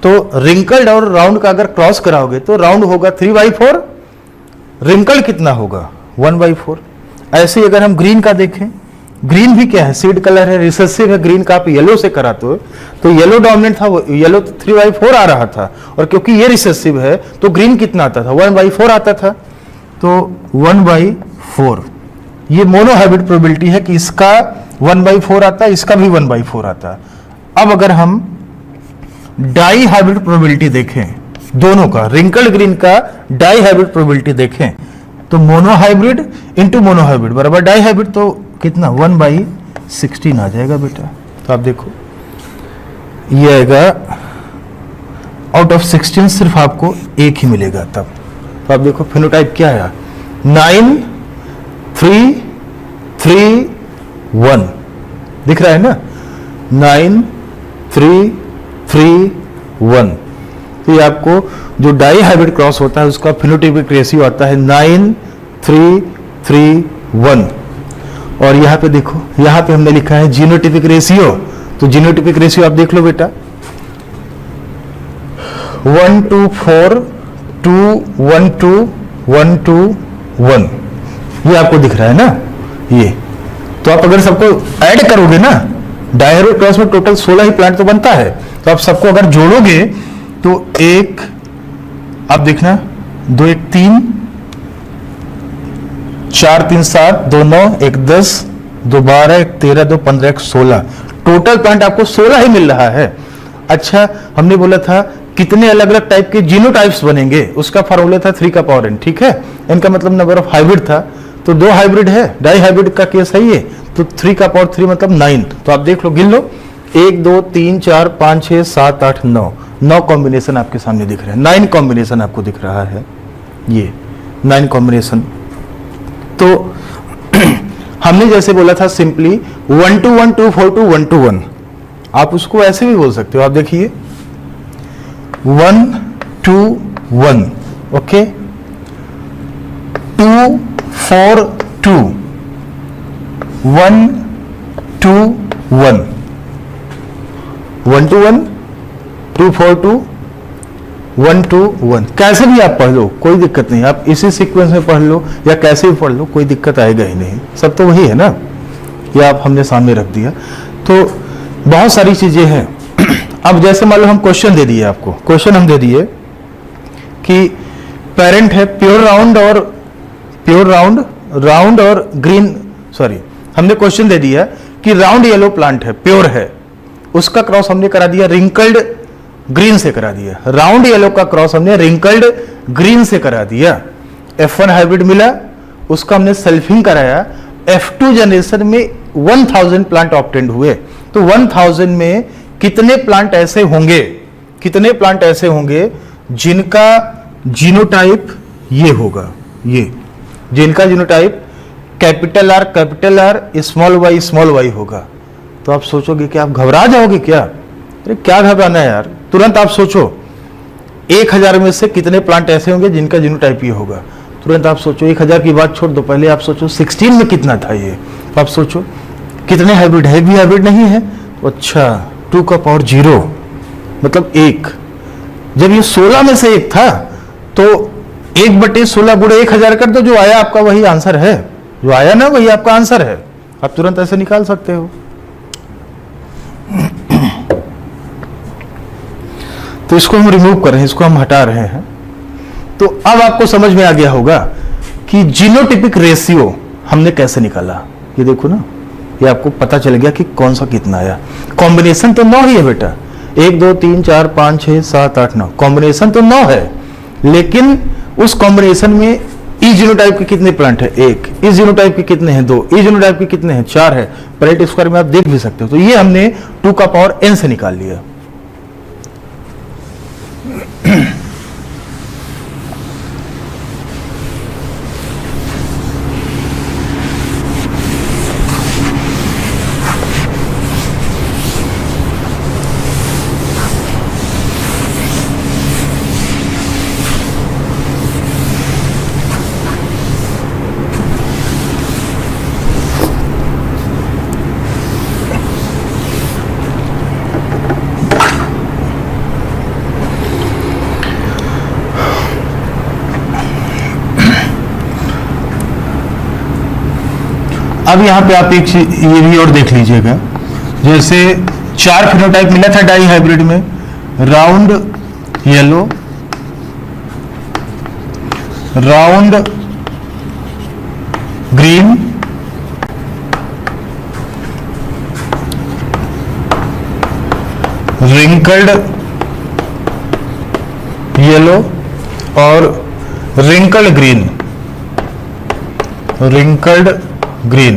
तो रिंकल्ड और राउंड का अगर क्रॉस कराओगे तो राउंड होगा 3/4, रिंकल्ड कितना होगा 1/4। ऐसे ही अगर हम ग्रीन का देखें, ग्रीन भी क्या है, सीड कलर है, रिसेसिव है, ग्रीन का आप येलो से कराते हो तो येलो डोमिनेंट था, वो येलो 3/4 आ रहा था, और क्योंकि ये रिसेसिव है तो ग्रीन कितना आता था 1/4 आता था, तो 1/4 ये मोनोहाइब्रिड प्रोबेबिलिटी है कि इसका 1/4 आता है, इसका भी 1/4 आता है। अब अगर हम डाई हाइब्रिड प्रोबेबिलिटी देखें, दोनों का, रिंकल्ड ग्रीन का डाई हाइब्रिड प्रोबेबिलिटी देखें, तो मोनोहाइब्रिड इंटू मोनोहाइब्रिड बराबर डाई हाइब्रिड, तो कितना 1/16 आ जाएगा बेटा। तो आप देखो ये आएगा आउट ऑफ 16, सिर्फ आपको एक ही मिलेगा तब। तो आप देखो फिनोटाइप क्या है, 9 3 3 1 दिख रहा है ना, 9 3 3 1। तो ये आपको जो डाई हाइब्रिड क्रॉस होता है उसका फिनोटाइपिक रेशियो आता है 9 3 3 1। और यहाँ पे देखो, यहाँ पे हमने लिखा है जीनोटिपिक रेशियो, तो जीनोटिपिक रेशियो आप देख लो बेटा, 1 2 4 2 1 2 1 2 1, ये आपको दिख रहा है ना ये। तो आप अगर सबको ऐड करोगे ना, डाई हाइब्रिड क्रॉस में टोटल 16 ही प्लांट तो बनता है, तो आप सबको अगर जोड़ोगे तो एक, आप देखना 2 1 3 4 3 7 2 9 1 10 2 12 1 13 2 15 1 16, टोटल प्लांट आपको 16 ही मिल रहा है। अच्छा हमने बोला था कितने अलग अलग टाइप के जीनोटाइप्स बनेंगे, उसका फॉर्मूला था 3 का पावर n, ठीक है, n का मतलब नंबर ऑफ हाइब्रिड था, तो 2 हाइब्रिड है, डाई हाइब्रिड का केस है ये, तो 3 का पावर 3 मतलब 9। तो आप देख लो, गिन लो, 1 2 3 4 5 6 7 8 9, 9 कॉम्बिनेशन आपके सामने दिख रहे हैं, 9 कॉम्बिनेशन आपको दिख रहा है, ये 9 कॉम्बिनेशन। तो हमने जैसे बोला था सिंपली 1 to 1 2 4 to 1 to 1, आप उसको ऐसे भी बोल सकते हो। आप देखिए 1 2 1, ओके, 2 4 2, 1 2 1, 1 to 1 2 4 2 1 2 1, कैसे भी आप पढ़ लो कोई दिक्कत नहीं, आप इसी सीक्वेंस में पढ़ लो या कैसे भी पढ़ लो, कोई दिक्कत आएगा ही नहीं, सब तो वही है ना, ये आप हमने सामने रख दिया। तो बहुत सारी चीजें हैं। अब जैसे मान लो हम क्वेश्चन दे दिए आपको, क्वेश्चन हम दे दिए कि पेरेंट है प्योर राउंड और ग्रीन, सॉरी हमने क्वेश्चन दे दिया कि राउंड येलो प्लांट है, प्योर है, उसका क्रॉस हमने करा दिया रिंकल्ड ग्रीन से करा दिया, राउंड येलो का क्रॉस हमने रिंकल्ड ग्रीन से करा दिया। F1 हाइब्रिड मिला, उसका हमने सेल्फिंग कराया, F2 जनरेशन में 1000 प्लांट ऑब्टेंड हुए। तो 1000 में कितने प्लांट ऐसे होंगे जिनका जीनोटाइप ये होगा, ये जिनका genotype capital R small Y होगा। तो आप सोचोगे कि आप घबरा जाओगे क्या, अरे क्या घबराना है यार, तुरंत आप सोचो 1000 में से कितने प्लांट ऐसे होंगे जिनका जीनोटाइप ये होगा। तुरंत आप सोचो, 1000 की बात छोड़ दो, पहले आप सोचो 16 में कितना था ये, तो आप सोचो कितने हाइब्रिड है, भी हाइब्रिड नहीं है, तो अच्छा 2 का पावर 0 मतलब 1। जब ये 16 में से 1 था तो 1/16 गुणे 1000 कर दो, जो आया आपका वही आंसर है, जो आया ना वही आपका आंसर है, आप तुरंत ऐसे निकाल सकते हो। तो इसको हम रिमूव कर रहे हैं, इसको हम हटा रहे हैं। तो अब आपको समझ में आ गया होगा कि जीनोटिपिक रेशियो हमने कैसे निकाला। ये देखो ना, ये आपको पता चल गया कि कौन सा कितना आया। कॉम्बिनेशन तो 9 ही है बेटा, 1 2 3 4 5 6 7 8 9, कॉम्बिनेशन तो 9 है, लेकिन उस कॉम्बिनेशन में ई जीनोटाइप के कितने प्लांट है, 1, ई जीनोटाइप के कितने हैं, 2, ई जीनोटाइप के कितने हैं, 4 है। परेट स्क्वायर में आप देख भी सकते हो। तो ये हमने 2 का पावर n से निकाल लिया। अब यहाँ पे आप एक चीज ये भी और देख लीजिएगा, जैसे 4 फिनोटाइप मिला था डाई हाइब्रिड में, round yellow, round green, wrinkled yellow और रिंकल्ड ग्रीन, ग्रीन,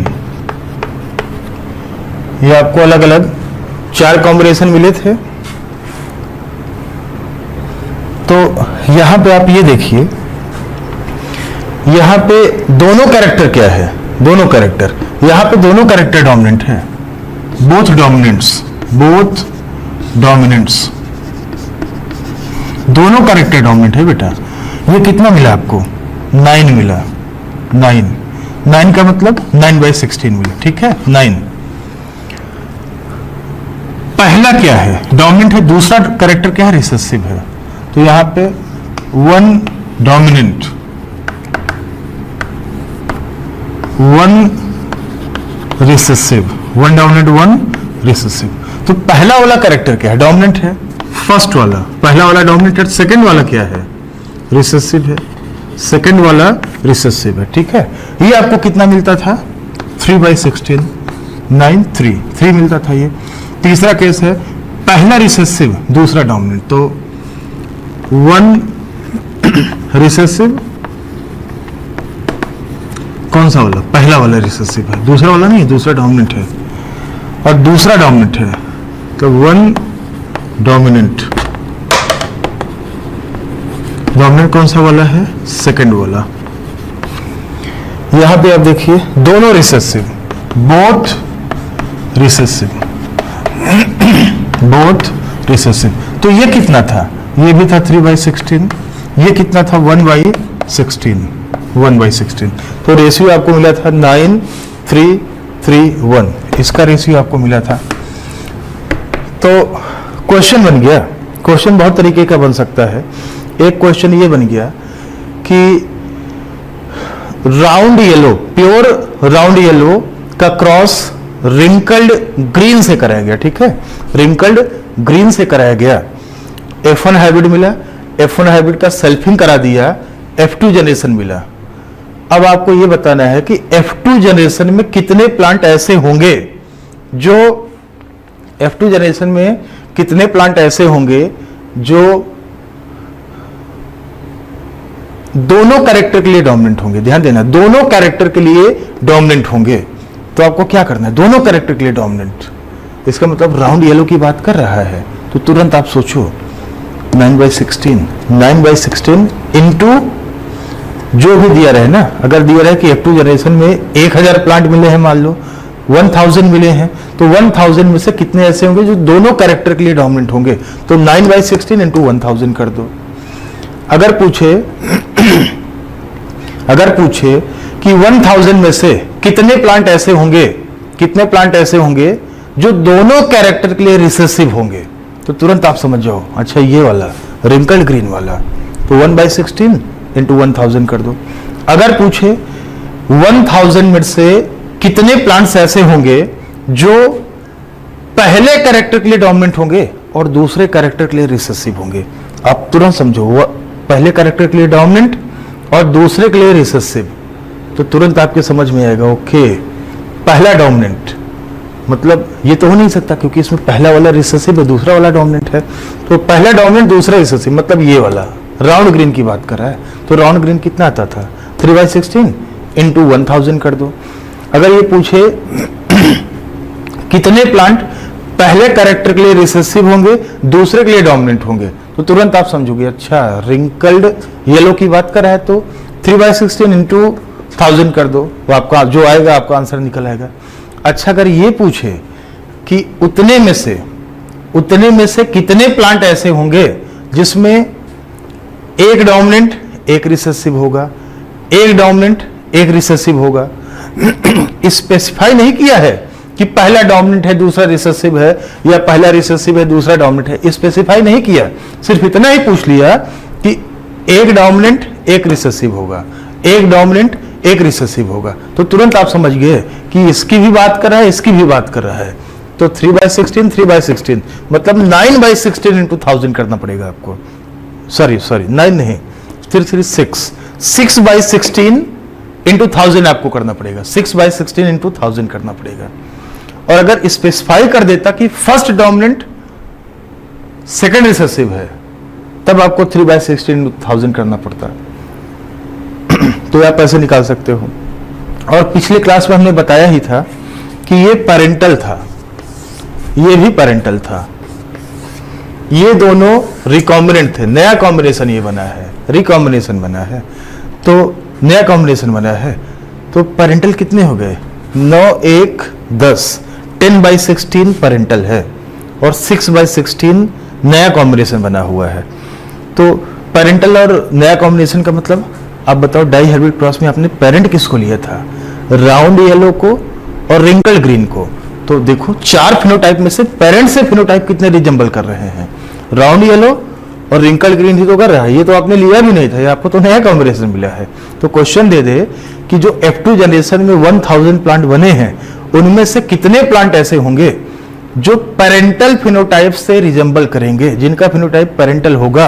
ये आपको अलग अलग 4 कॉम्बिनेशन मिले थे। तो यहां पे आप ये देखिए, यहां पे दोनों कैरेक्टर क्या है, दोनों कैरेक्टर, यहां पे दोनों कैरेक्टर डोमिनेंट है, बोथ डोमिनेंट्स, दोनों कैरेक्टर डोमिनेंट है बेटा। ये कितना मिला आपको, 9 मिला, 9 का मतलब 9/16 मिला, ठीक है, 9। पहला क्या है, डोमिनेंट है, दूसरा कैरेक्टर क्या है, रिसेसिव है। तो यहां पे 1 डोमिनेंट, 1 रिसेसिव, 1 डोमिनेंट 1 रिसेसिव। तो पहला वाला कैरेक्टर क्या है, डोमिनेंट है, फर्स्ट वाला, पहला वाला डोमिनेंट है, सेकंड वाला क्या है, रिसेसिव है, सेकंड वाला रिसेसिव है, ठीक है। ये आपको कितना मिलता था, 3/16, 9 3 मिलता था। ये तीसरा केस है, पहला रिसेसिव दूसरा डोमिनेंट, तो 1 रिसेसिव कौन सा वाला? पहला वाला रिसेसिव है, दूसरा वाला नहीं, दूसरा डोमिनेंट है और दूसरा डोमिनेंट है, तो वन डोमिनेंट। डोमिनेंट कौन सा वाला है? सेकंड वाला। यहां पे आप देखिए दोनों recessive, both recessive, both recessive. तो ये कितना था? ये भी था 3/16, ये कितना था? 1/16, 1/16। तो रेशियो आपको मिला था 9:3:1, इसका रेशियो आपको मिला था। तो क्वेश्चन बन गया। क्वेश्चन बहुत तरीके का बन सकता है। एक क्वेश्चन ये बन गया कि round yellow, pure round yellow का क्रॉस रिंकल्ड ग्रीन से कराया गया, ठीक है, रिंकल्ड ग्रीन से कराया गया। F1 हाइब्रिड मिला, F1 हाइब्रिड का सेल्फिंग करा दिया, F2 जनरेशन मिला। अब आपको यह बताना है कि F2 जनरेशन में कितने प्लांट ऐसे होंगे जो F2 जनरेशन में कितने प्लांट ऐसे होंगे जो दोनों कैरेक्टर के लिए डोमिनेंट होंगे। ध्यान देना, दोनों कैरेक्टर के लिए डोमिनेंट होंगे। तो आपको क्या करना है? दोनों कैरेक्टर के लिए डोमिनेंट, इसका मतलब राउंड येलो की बात कर रहा है। तो तुरंत आप सोचो 9/16 इंटू जो भी दिया रहे ना, अगर दिया रहे कि F2 जनरेशन में 1000 प्लांट मिले हैं, मान लो 1000 मिले हैं, तो 1000 में से कितने ऐसे होंगे जो दोनों कैरेक्टर के लिए डोमिनेंट होंगे? तो 9/16 इंटू 1000 कर दो। अगर पूछे कि 1000 में से कितने प्लांट ऐसे होंगे, कितने प्लांट ऐसे होंगे जो दोनों कैरेक्टर के लिए रिसेसिव होंगे, तो तुरंत आप समझ जाओ, अच्छा ये वाला रिंकल्ड ग्रीन वाला, तो 1/16 इंटू 1000 कर दो। अगर पूछे 1000 में से कितने प्लांट्स ऐसे होंगे जो पहले कैरेक्टर के लिए डोमिनेंट होंगे और दूसरे कैरेक्टर के लिए रिसेसिव होंगे, आप तुरंत समझो, पहले कैरेक्टर के लिए डोमिनेंट और दूसरे के लिए रिसेसिव, तो तुरंत आपके समझ में आएगा, ओके पहला डोमिनेंट मतलब ये तो हो नहीं सकता क्योंकि इसमें पहला वाला रिसेसिव है, दूसरा वाला डोमिनेंट है, तो पहला डोमिनेंट दूसरा रिसेसिव, मतलब ये वाला राउंड ग्रीन की बात कर रहा है। तो राउंड ग्रीन कितना आता था? 3/16 इंटू 1000 कर दो। अगर ये पूछे कितने प्लांट पहले कैरेक्टर के लिए रिसेसिव होंगे, दूसरे के लिए डोमिनेंट होंगे, तो तुरंत आप समझोगे, अच्छा रिंकल्ड येलो की बात कर रहा है, तो 3/16 इंटू 1000 कर दो, वो आपका जो आएगा आपका आंसर निकल आएगा। अच्छा अगर ये पूछे कि उतने में से कितने प्लांट ऐसे होंगे जिसमें एक डोमिनेंट एक रिसेसिव होगा, एक डोमिनेंट एक रिसेसिव होगा, स्पेसिफाई नहीं किया है कि पहला डोमिनेंट है दूसरा रिसेसिव है या पहला रिसेसिव है दूसरा डोमिनेंट है, स्पेसिफाई नहीं किया, सिर्फ इतना ही पूछ लिया कि एक डोमिनेंट एक रिसेसिव होगा, एक डोमिनेंट एक रिसेसिव होगा, तो तुरंत आप समझ गए कि इसकी भी बात कर रहा है, इसकी भी बात कर रहा है। तो 3/16 मतलब 9/16 इंटू 1000 करना पड़ेगा आपको, सॉरी 9 नहीं, 6/16 इंटू 1000 आपको करना पड़ेगा, 6/16 इंटू 1000 करना पड़ेगा। और अगर स्पेसिफाई कर देता कि फर्स्ट डोमिनेंट सेकंड रिसेसिव है, तब आपको 3/16 इंटू 1000 करना पड़ता, तो आप ऐसे निकाल सकते हो। और पिछले क्लास में हमने बताया ही था कि ये पेरेंटल था, ये भी पेरेंटल था, ये दोनों रिकॉम्बिनेंट थे, नया कॉम्बिनेशन ये बना है, रिकॉम्बिनेशन बना है, तो नया कॉम्बिनेशन बना है, तो पेरेंटल कितने हो गए? 9, 1, 10, 10/16 पेरेंटल है और 6/16 नया कॉम्बिनेशन बना हुआ है। तो पेरेंटल और नया कॉम्बिनेशन का मतलब आप बताओ, डाई हाइब्रिड क्रॉस में आपने पेरेंट किसको लिया था? राउंड येलो को और रिंकल्ड ग्रीन को। तो देखो 4 फिनोटाइप में से पेरेंट से फिनोटाइप कितने रिजेंबल कर रहे हैं? राउंड येलो और रिंकल्ड ग्रीन ही तो कर रहा है, ये तो आपने लिया भी नहीं था, ये आपको तो नया कॉम्बिनेशन मिला है। तो क्वेश्चन दे दे कि जो F2 जनरेशन में 1000 प्लांट बने हैं, उनमें से कितने प्लांट ऐसे होंगे जो पेरेंटल फिनोटाइप से रिजेंबल करेंगे, जिनका फिनोटाइप पेरेंटल होगा।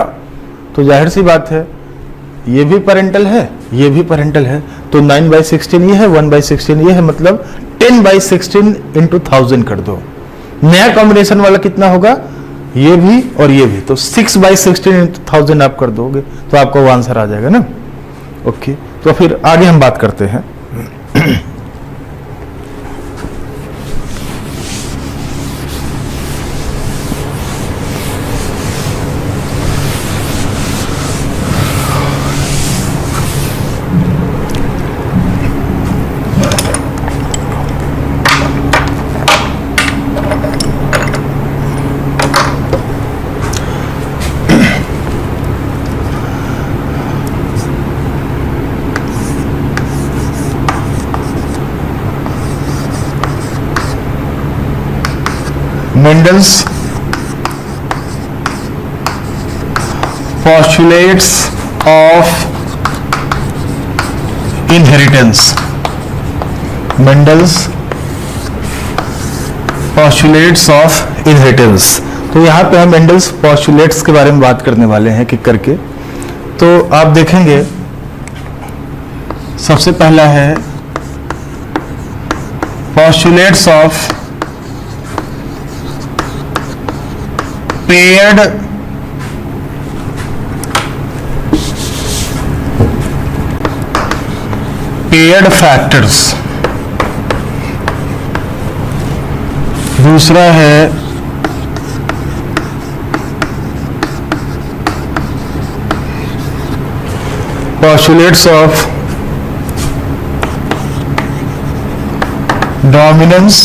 तो जाहिर सी बात है ये भी पेरेंटल है, ये भी पेरेंटल है, तो 9/16 ये है, 1/16 ये है, मतलब 10/16 इंटू 1000 कर दो। नया कॉम्बिनेशन वाला कितना होगा? ये भी और ये भी, तो 6/16 इंटू 1000 आप कर दोगे तो आपको वो आंसर आ जाएगा ना। ओके, तो फिर आगे हम बात करते हैं। Mendel's postulates of inheritance. Mendel's postulates of inheritance. तो यहाँ पे हम मेंडल्स postulates के बारे में बात करने वाले हैं किक करके। तो आप देखेंगे सबसे पहला है postulates of paired फैक्टर्स। दूसरा है postulates of dominance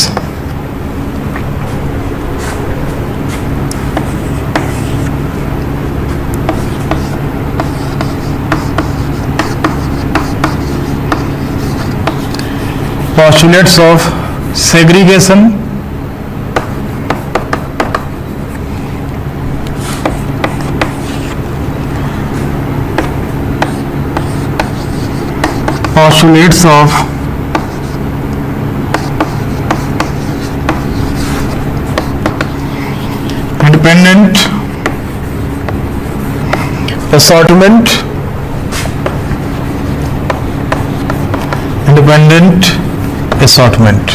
postulates of segregation postulates of independent assortment independent assortment।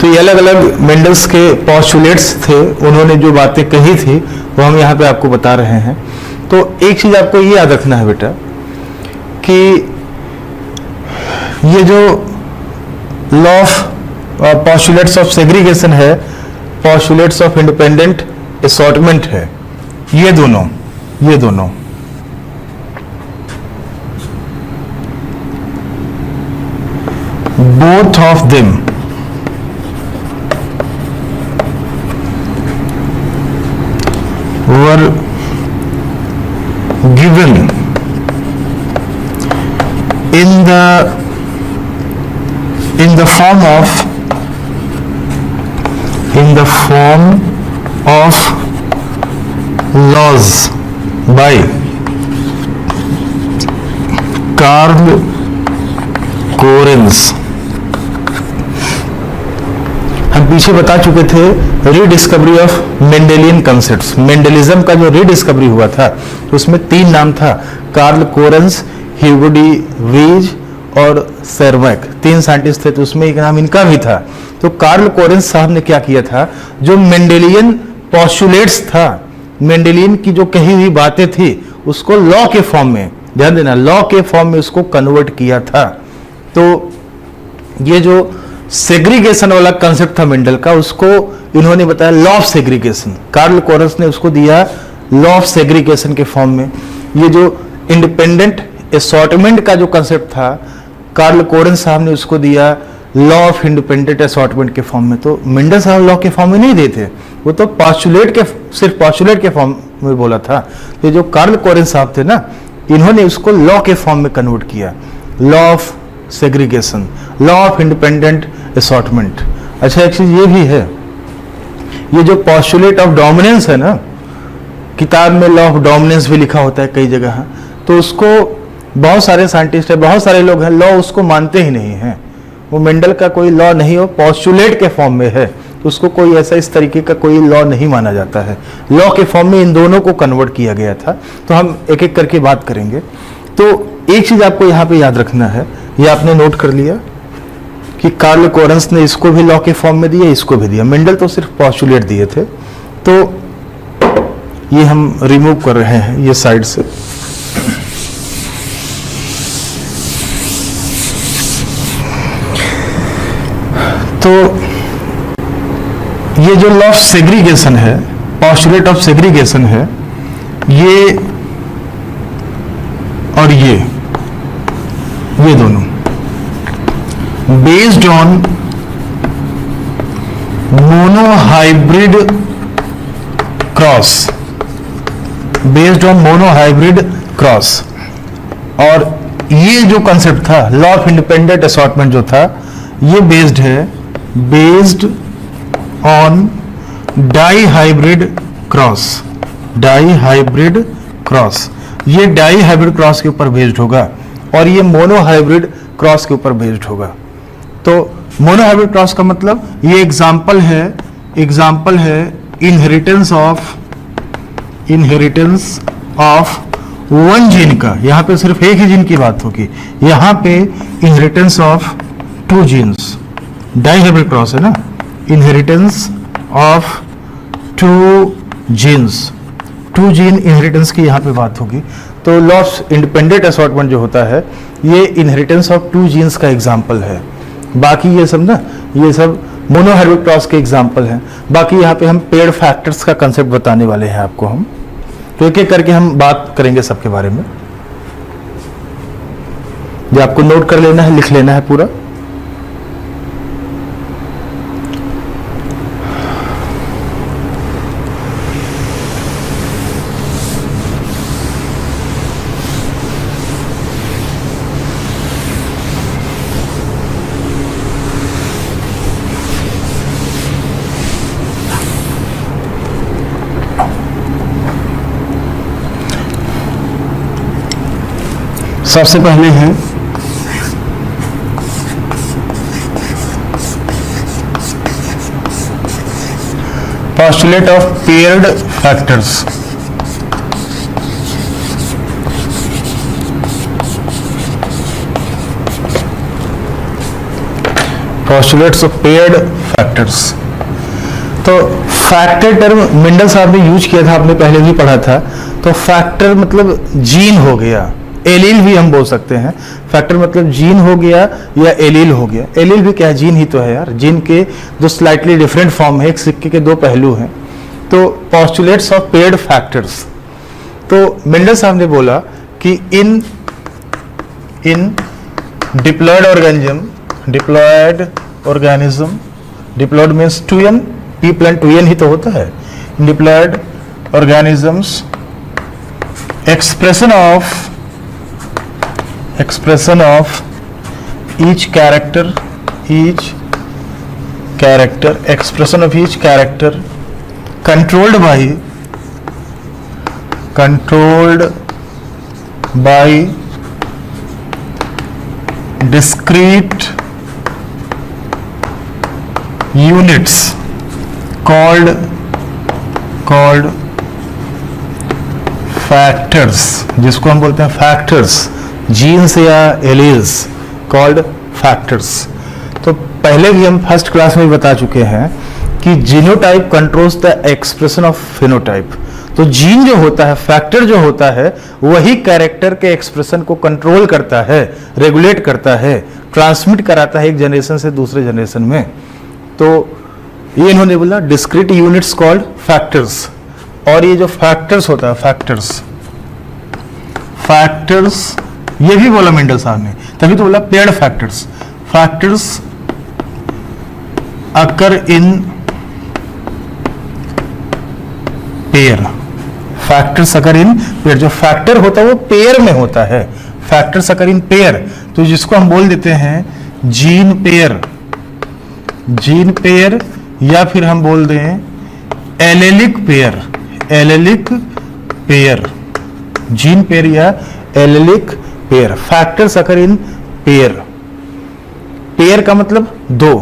तो ये अलग अलग मेंडल्स के पॉस्टुलेट्स थे, उन्होंने जो बातें कही थी वो हम यहाँ पे आपको बता रहे हैं। तो एक चीज आपको ये याद रखना है बेटा कि ये जो law of postulates of segregation है, पॉस्टुलेट्स ऑफ इंडिपेंडेंट असॉर्टमेंट है, ये दोनों both of them were given in the form of laws by Carl Correns. हम पीछे बता चुके थे rediscovery of Mendelian concepts. Mendelism का जो रीडिस्कवरी हुआ था तो उसमें 3 नाम था, कार्ल कोरेंस, ह्यूगो डी वीज और सेरमैक। 3 साइंटिस्ट थे, तो उसमें एक नाम इनका भी था। तो कार्ल कोरेंस साहब ने क्या किया था, जो मेंडेलियन पॉस्टुलेट्स था, मेंडेलियन की जो कही हुई बातें थी, उसको लॉ के फॉर्म में, ध्यान देना, लॉ के फॉर्म में उसको कन्वर्ट किया था। तो ये जो सेग्रीगेशन वाला कंसेप्ट था मेंडल का, उसको इन्होंने बताया law of segregation. Carl Correns ने उसको दिया लॉ ऑफ सेग्रीगेशन के फॉर्म में। ये जो इंडिपेंडेंट असॉर्टमेंट का जो कंसेप्ट था, कार्ल कोरेंस साहब ने उसको दिया लॉ ऑफ इंडिपेंडेंट असॉर्टमेंट के फॉर्म में। तो मेंडल साहब लॉ के फॉर्म में नहीं देते, वो तो सिर्फ पॉस्टुलेट के फॉर्म में बोला था। तो जो कार्ल कोरेंस साहब थे ना, इन्होंने उसको लॉ के फॉर्म में कन्वर्ट किया, law of segregation, law of independent assortment. अच्छा, एक चीज ये भी है, ये जो पॉस्टुलेट ऑफ डोमिनेंस है ना, किताब में लॉ ऑफ डोमिनेंस भी लिखा होता है कई जगह, तो उसको बहुत सारे साइंटिस्ट है, बहुत सारे लोग हैं, लॉ उसको मानते ही नहीं हैं। वो मेंडल का कोई लॉ नहीं हो, पॉस्टुलेट के फॉर्म में है, तो उसको कोई ऐसा इस तरीके का कोई लॉ नहीं माना जाता है। लॉ के फॉर्म में इन दोनों को कन्वर्ट किया गया था। तो हम एक एक करके बात करेंगे। तो एक चीज आपको यहाँ पे याद रखना है, ये आपने नोट कर लिया कि कार्ल कोरेंस ने इसको भी लॉ के फॉर्म में दिया, इसको भी दिया। मेंडल तो सिर्फ पॉस्टुलेट दिए थे। तो ये हम रिमूव कर रहे हैं ये साइड से। तो ये जो लॉ ऑफ सेग्रीगेशन है, पॉस्टुलेट ऑफ सेग्रीगेशन है, ये और ये दोनों based on monohybrid cross, based on monohybrid cross. और ये जो कंसेप्ट था लॉ ऑफ इंडिपेंडेंट असॉर्टमेंट जो था, ये based on dihybrid cross, dihybrid cross, ये डाई हाइब्रिड क्रॉस के ऊपर बेस्ड होगा और ये मोनो हाइब्रिड क्रॉस के ऊपर बेस्ड होगा। तो मोनो हाइब्रिड क्रॉस का मतलब ये एग्जाम्पल है इनहेरिटेंस ऑफ वन जीन का, यहां पे सिर्फ एक ही जीन की बात होगी, यहां पे inheritance of two genes, dihybrid cross है ना, inheritance of two genes, two gene inheritance की यहां पे बात होगी। तो लॉस इंडिपेंडेंट असॉर्टमेंट जो होता है ये इनहेरिटेंस ऑफ टू जीन्स का एग्जाम्पल है। बाकी ये सब ना, ये सब मोनो हाइब्रिड क्रॉस के एग्जाम्पल हैं। बाकी यहाँ पे हम पेड फैक्टर्स का कंसेप्ट बताने वाले हैं आपको हम, तो एक एक करके हम बात करेंगे सबके बारे में। ये आपको नोट कर लेना है, लिख लेना है पूरा। सबसे पहले है postulate of paired factors. Postulates of paired factors. तो फैक्टर टर्म मेंडल साहब ने यूज किया था, आपने पहले भी पढ़ा था। तो फैक्टर मतलब जीन हो गया, एलील भी हम बोल सकते हैं। फैक्टर मतलब जीन हो गया या एलील हो गया। एलील भी क्या है, जीन ही तो है यार। जीन के दो स्लाइटली डिफरेंट फॉर्म है, एक सिक्के के दो पहलू हैं। तो पोस्टुलेट्स ऑफ पेयर्ड फैक्टर्स, तो मेंडल साहब ने बोला कि in diploid organism, diploid means 2n, p plus 2n ही तो होता है। Diploid organisms expression of each character expression of each character controlled by discrete units called factors, जिसको हम बोलते हैं फैक्टर्स, जीन्स या एलील्स, कॉल्ड फैक्टर्स। तो पहले भी हम फर्स्ट क्लास में बता चुके हैं कि genotype controls the expression of phenotype. तो जीन जो होता है, फैक्टर जो होता है, वही कैरेक्टर के एक्सप्रेशन को कंट्रोल करता है, रेगुलेट करता है, ट्रांसमिट कराता है एक जनरेशन से दूसरे जनरेशन में। तो ये इन्होंने बोला डिस्क्रीट यूनिट्स कॉल्ड फैक्टर्स। और ये जो फैक्टर्स होता है, फैक्टर्स ये भी बोला मेंडल साहब ने, तभी तो बोला paired factors. Factors occur in pair, factors occur in pair. जो फैक्टर होता है वो पेयर में होता है, फैक्टर्स अकर इन पेयर। तो जिसको हम बोल देते हैं जीन पेयर, या फिर हम बोल दें एलेलिक पेयर, जीन पेयर या allylic pair. Factors occur in pair का मतलब दो,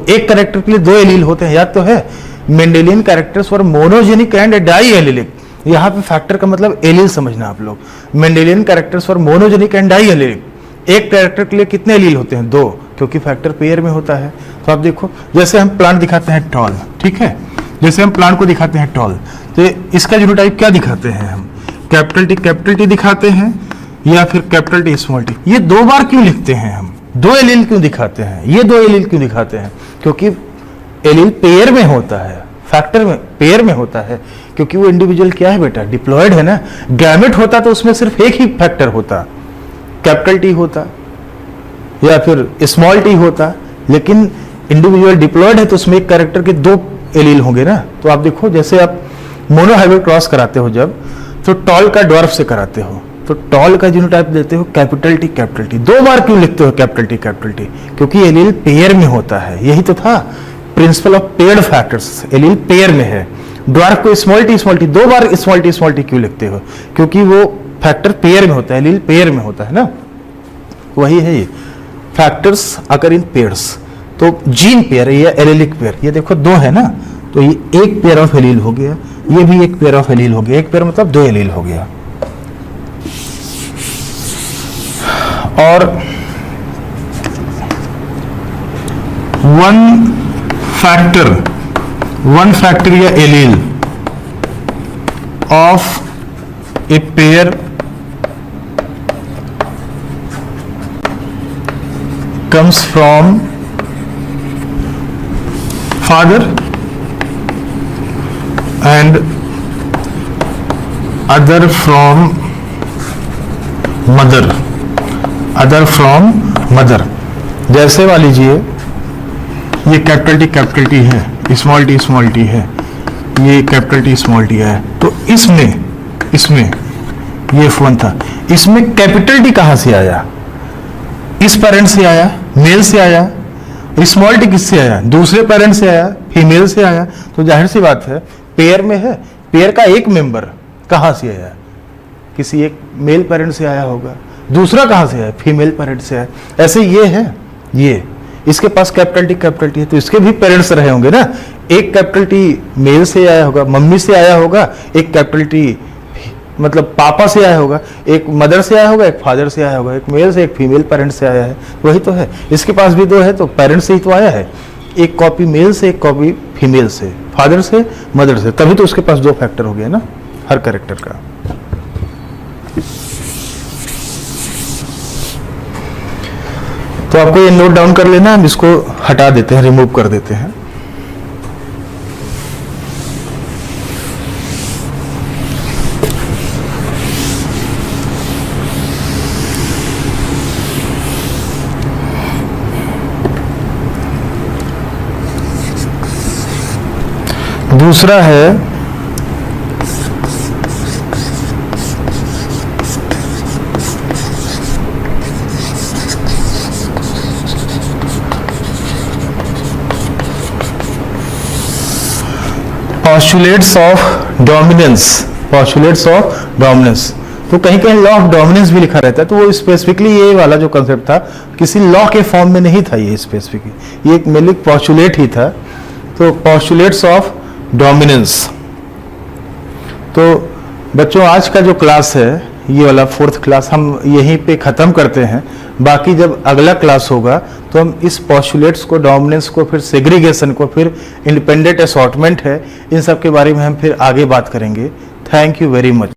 एक कैरेक्टर के लिए दो एलील होते हैं, याद तो है। Mendelian characters for monogenic and diallelic. यहाँ पे फैक्टर का मतलब एलील समझना आप लोग। Mendelian characters for monogenic and diallelic, एक कैरेक्टर के लिए कितने एलील होते हैं? 2, क्योंकि फैक्टर पेयर में होता है। तो आप देखो, जैसे हम प्लांट दिखाते हैं टॉल, ठीक है, जैसे हम प्लांट को दिखाते हैं टॉल, तो इसका जीनोटाइप क्या दिखाते हैं हम? कैपिटल टी दिखाते हैं या फिर कैपिटल टी स्मॉल टी। ये 2 बार क्यों लिखते हैं हम? 2 एलील क्यों दिखाते हैं? ये 2 एलील क्यों दिखाते हैं? क्योंकि एलील पेयर में होता है, फैक्टर में पेयर में होता है, क्योंकि वो इंडिविजुअल क्या है बेटा, डिप्लॉयड है ना। गैमेट होता तो उसमें सिर्फ एक ही फैक्टर होता, कैपिटल टी होता या फिर स्मॉल टी होता, लेकिन इंडिविजुअल डिप्लॉयड है तो उसमें एक कैरेक्टर के 2 एलील होंगे ना। तो आप देखो, जैसे आप मोनोहाइब्रिड क्रॉस कराते हो जब, तो टॉल का ड्वार्फ से कराते हो, तो टॉल का जीनोटाइप देते हो कैपिटल टी। 2 बार क्यों लिखते हो कैपिटल टी? क्योंकि एलील पेयर में होता है, यही तो था। Principle of paired factors, allele pair में है। ड्वार्फ को स्मॉल टी 2 बार स्मॉल टी क्यों लिखते हो? क्योंकि वो फैक्टर पेयर में होता है, एलील पेयर में होता है ना, वही है ये फैक्टर्स अगर इन पेयर्स। तो जीन पेयर या एलेलिक पेयर, ये देखो 2 है ना, तो ये एक पेयर ऑफ एलील हो गया, ये भी एक पेयर ऑफ एलील हो गया, एक पेयर मतलब 2 एलील हो गया। और वन फैक्टर या allele of a pair comes from father and other from mother। जैसे मान लीजिए ये कैपिटल टी है, स्मॉल टी है, ये कैपिटल टी स्मॉल टी है, तो इसमें ये F1 था, इसमें कैपिटल टी कहां से आया? इस पेरेंट से आया, मेल से आया। स्मॉल टी किससे आया? दूसरे पेरेंट से आया, फीमेल से आया। तो जाहिर सी बात है पेयर में है, पेयर का एक मेंबर कहां से आया? किसी एक मेल पेरेंट से आया होगा। दूसरा कहां से आया? फीमेल पेरेंट से आया। ऐसे ये है, ये इसके पास कैपिटल टी है, तो इसके भी पेरेंट्स रहे होंगे ना। एक कैपिटल टी मेल से आया होगा, मम्मी से आया होगा, एक कैपिटल टी मतलब पापा से आया होगा, एक मदर से आया होगा, एक फादर से आया होगा, एक मेल से एक फीमेल पेरेंट से आया है, वही तो है। इसके पास भी 2 है, तो पेरेंट से ही तो आया है, एक कॉपी मेल से, एक कॉपी फीमेल से, फादर से, मदर से, तभी तो उसके पास 2 फैक्टर हो गया ना हर कैरेक्टर का। तो आपको ये नोट डाउन कर लेना, हम इसको हटा देते हैं, रिमूव कर देते हैं। दूसरा है पॉस्टुलेट्स ऑफ डोमिनेंस। तो कहीं कहीं लॉ ऑफ डोमिनेंस भी लिखा रहता है, तो वो स्पेसिफिकली ये वाला जो कंसेप्ट था किसी लॉ के फॉर्म में नहीं था, ये स्पेसिफिकली ये एक मेनली पॉस्टुलेट ही था। तो पॉस्टुलेट्स ऑफ डोमिनेंस। तो बच्चों आज का जो क्लास है, ये वाला 4th क्लास हम यहीं पे ख़त्म करते हैं। बाकी जब अगला क्लास होगा तो हम इस पॉस्टुलेट्स को, डोमिनेंस को, फिर सेग्रीगेशन को, फिर इंडिपेंडेंट असॉर्टमेंट है, इन सब के बारे में हम फिर आगे बात करेंगे। Thank you very much.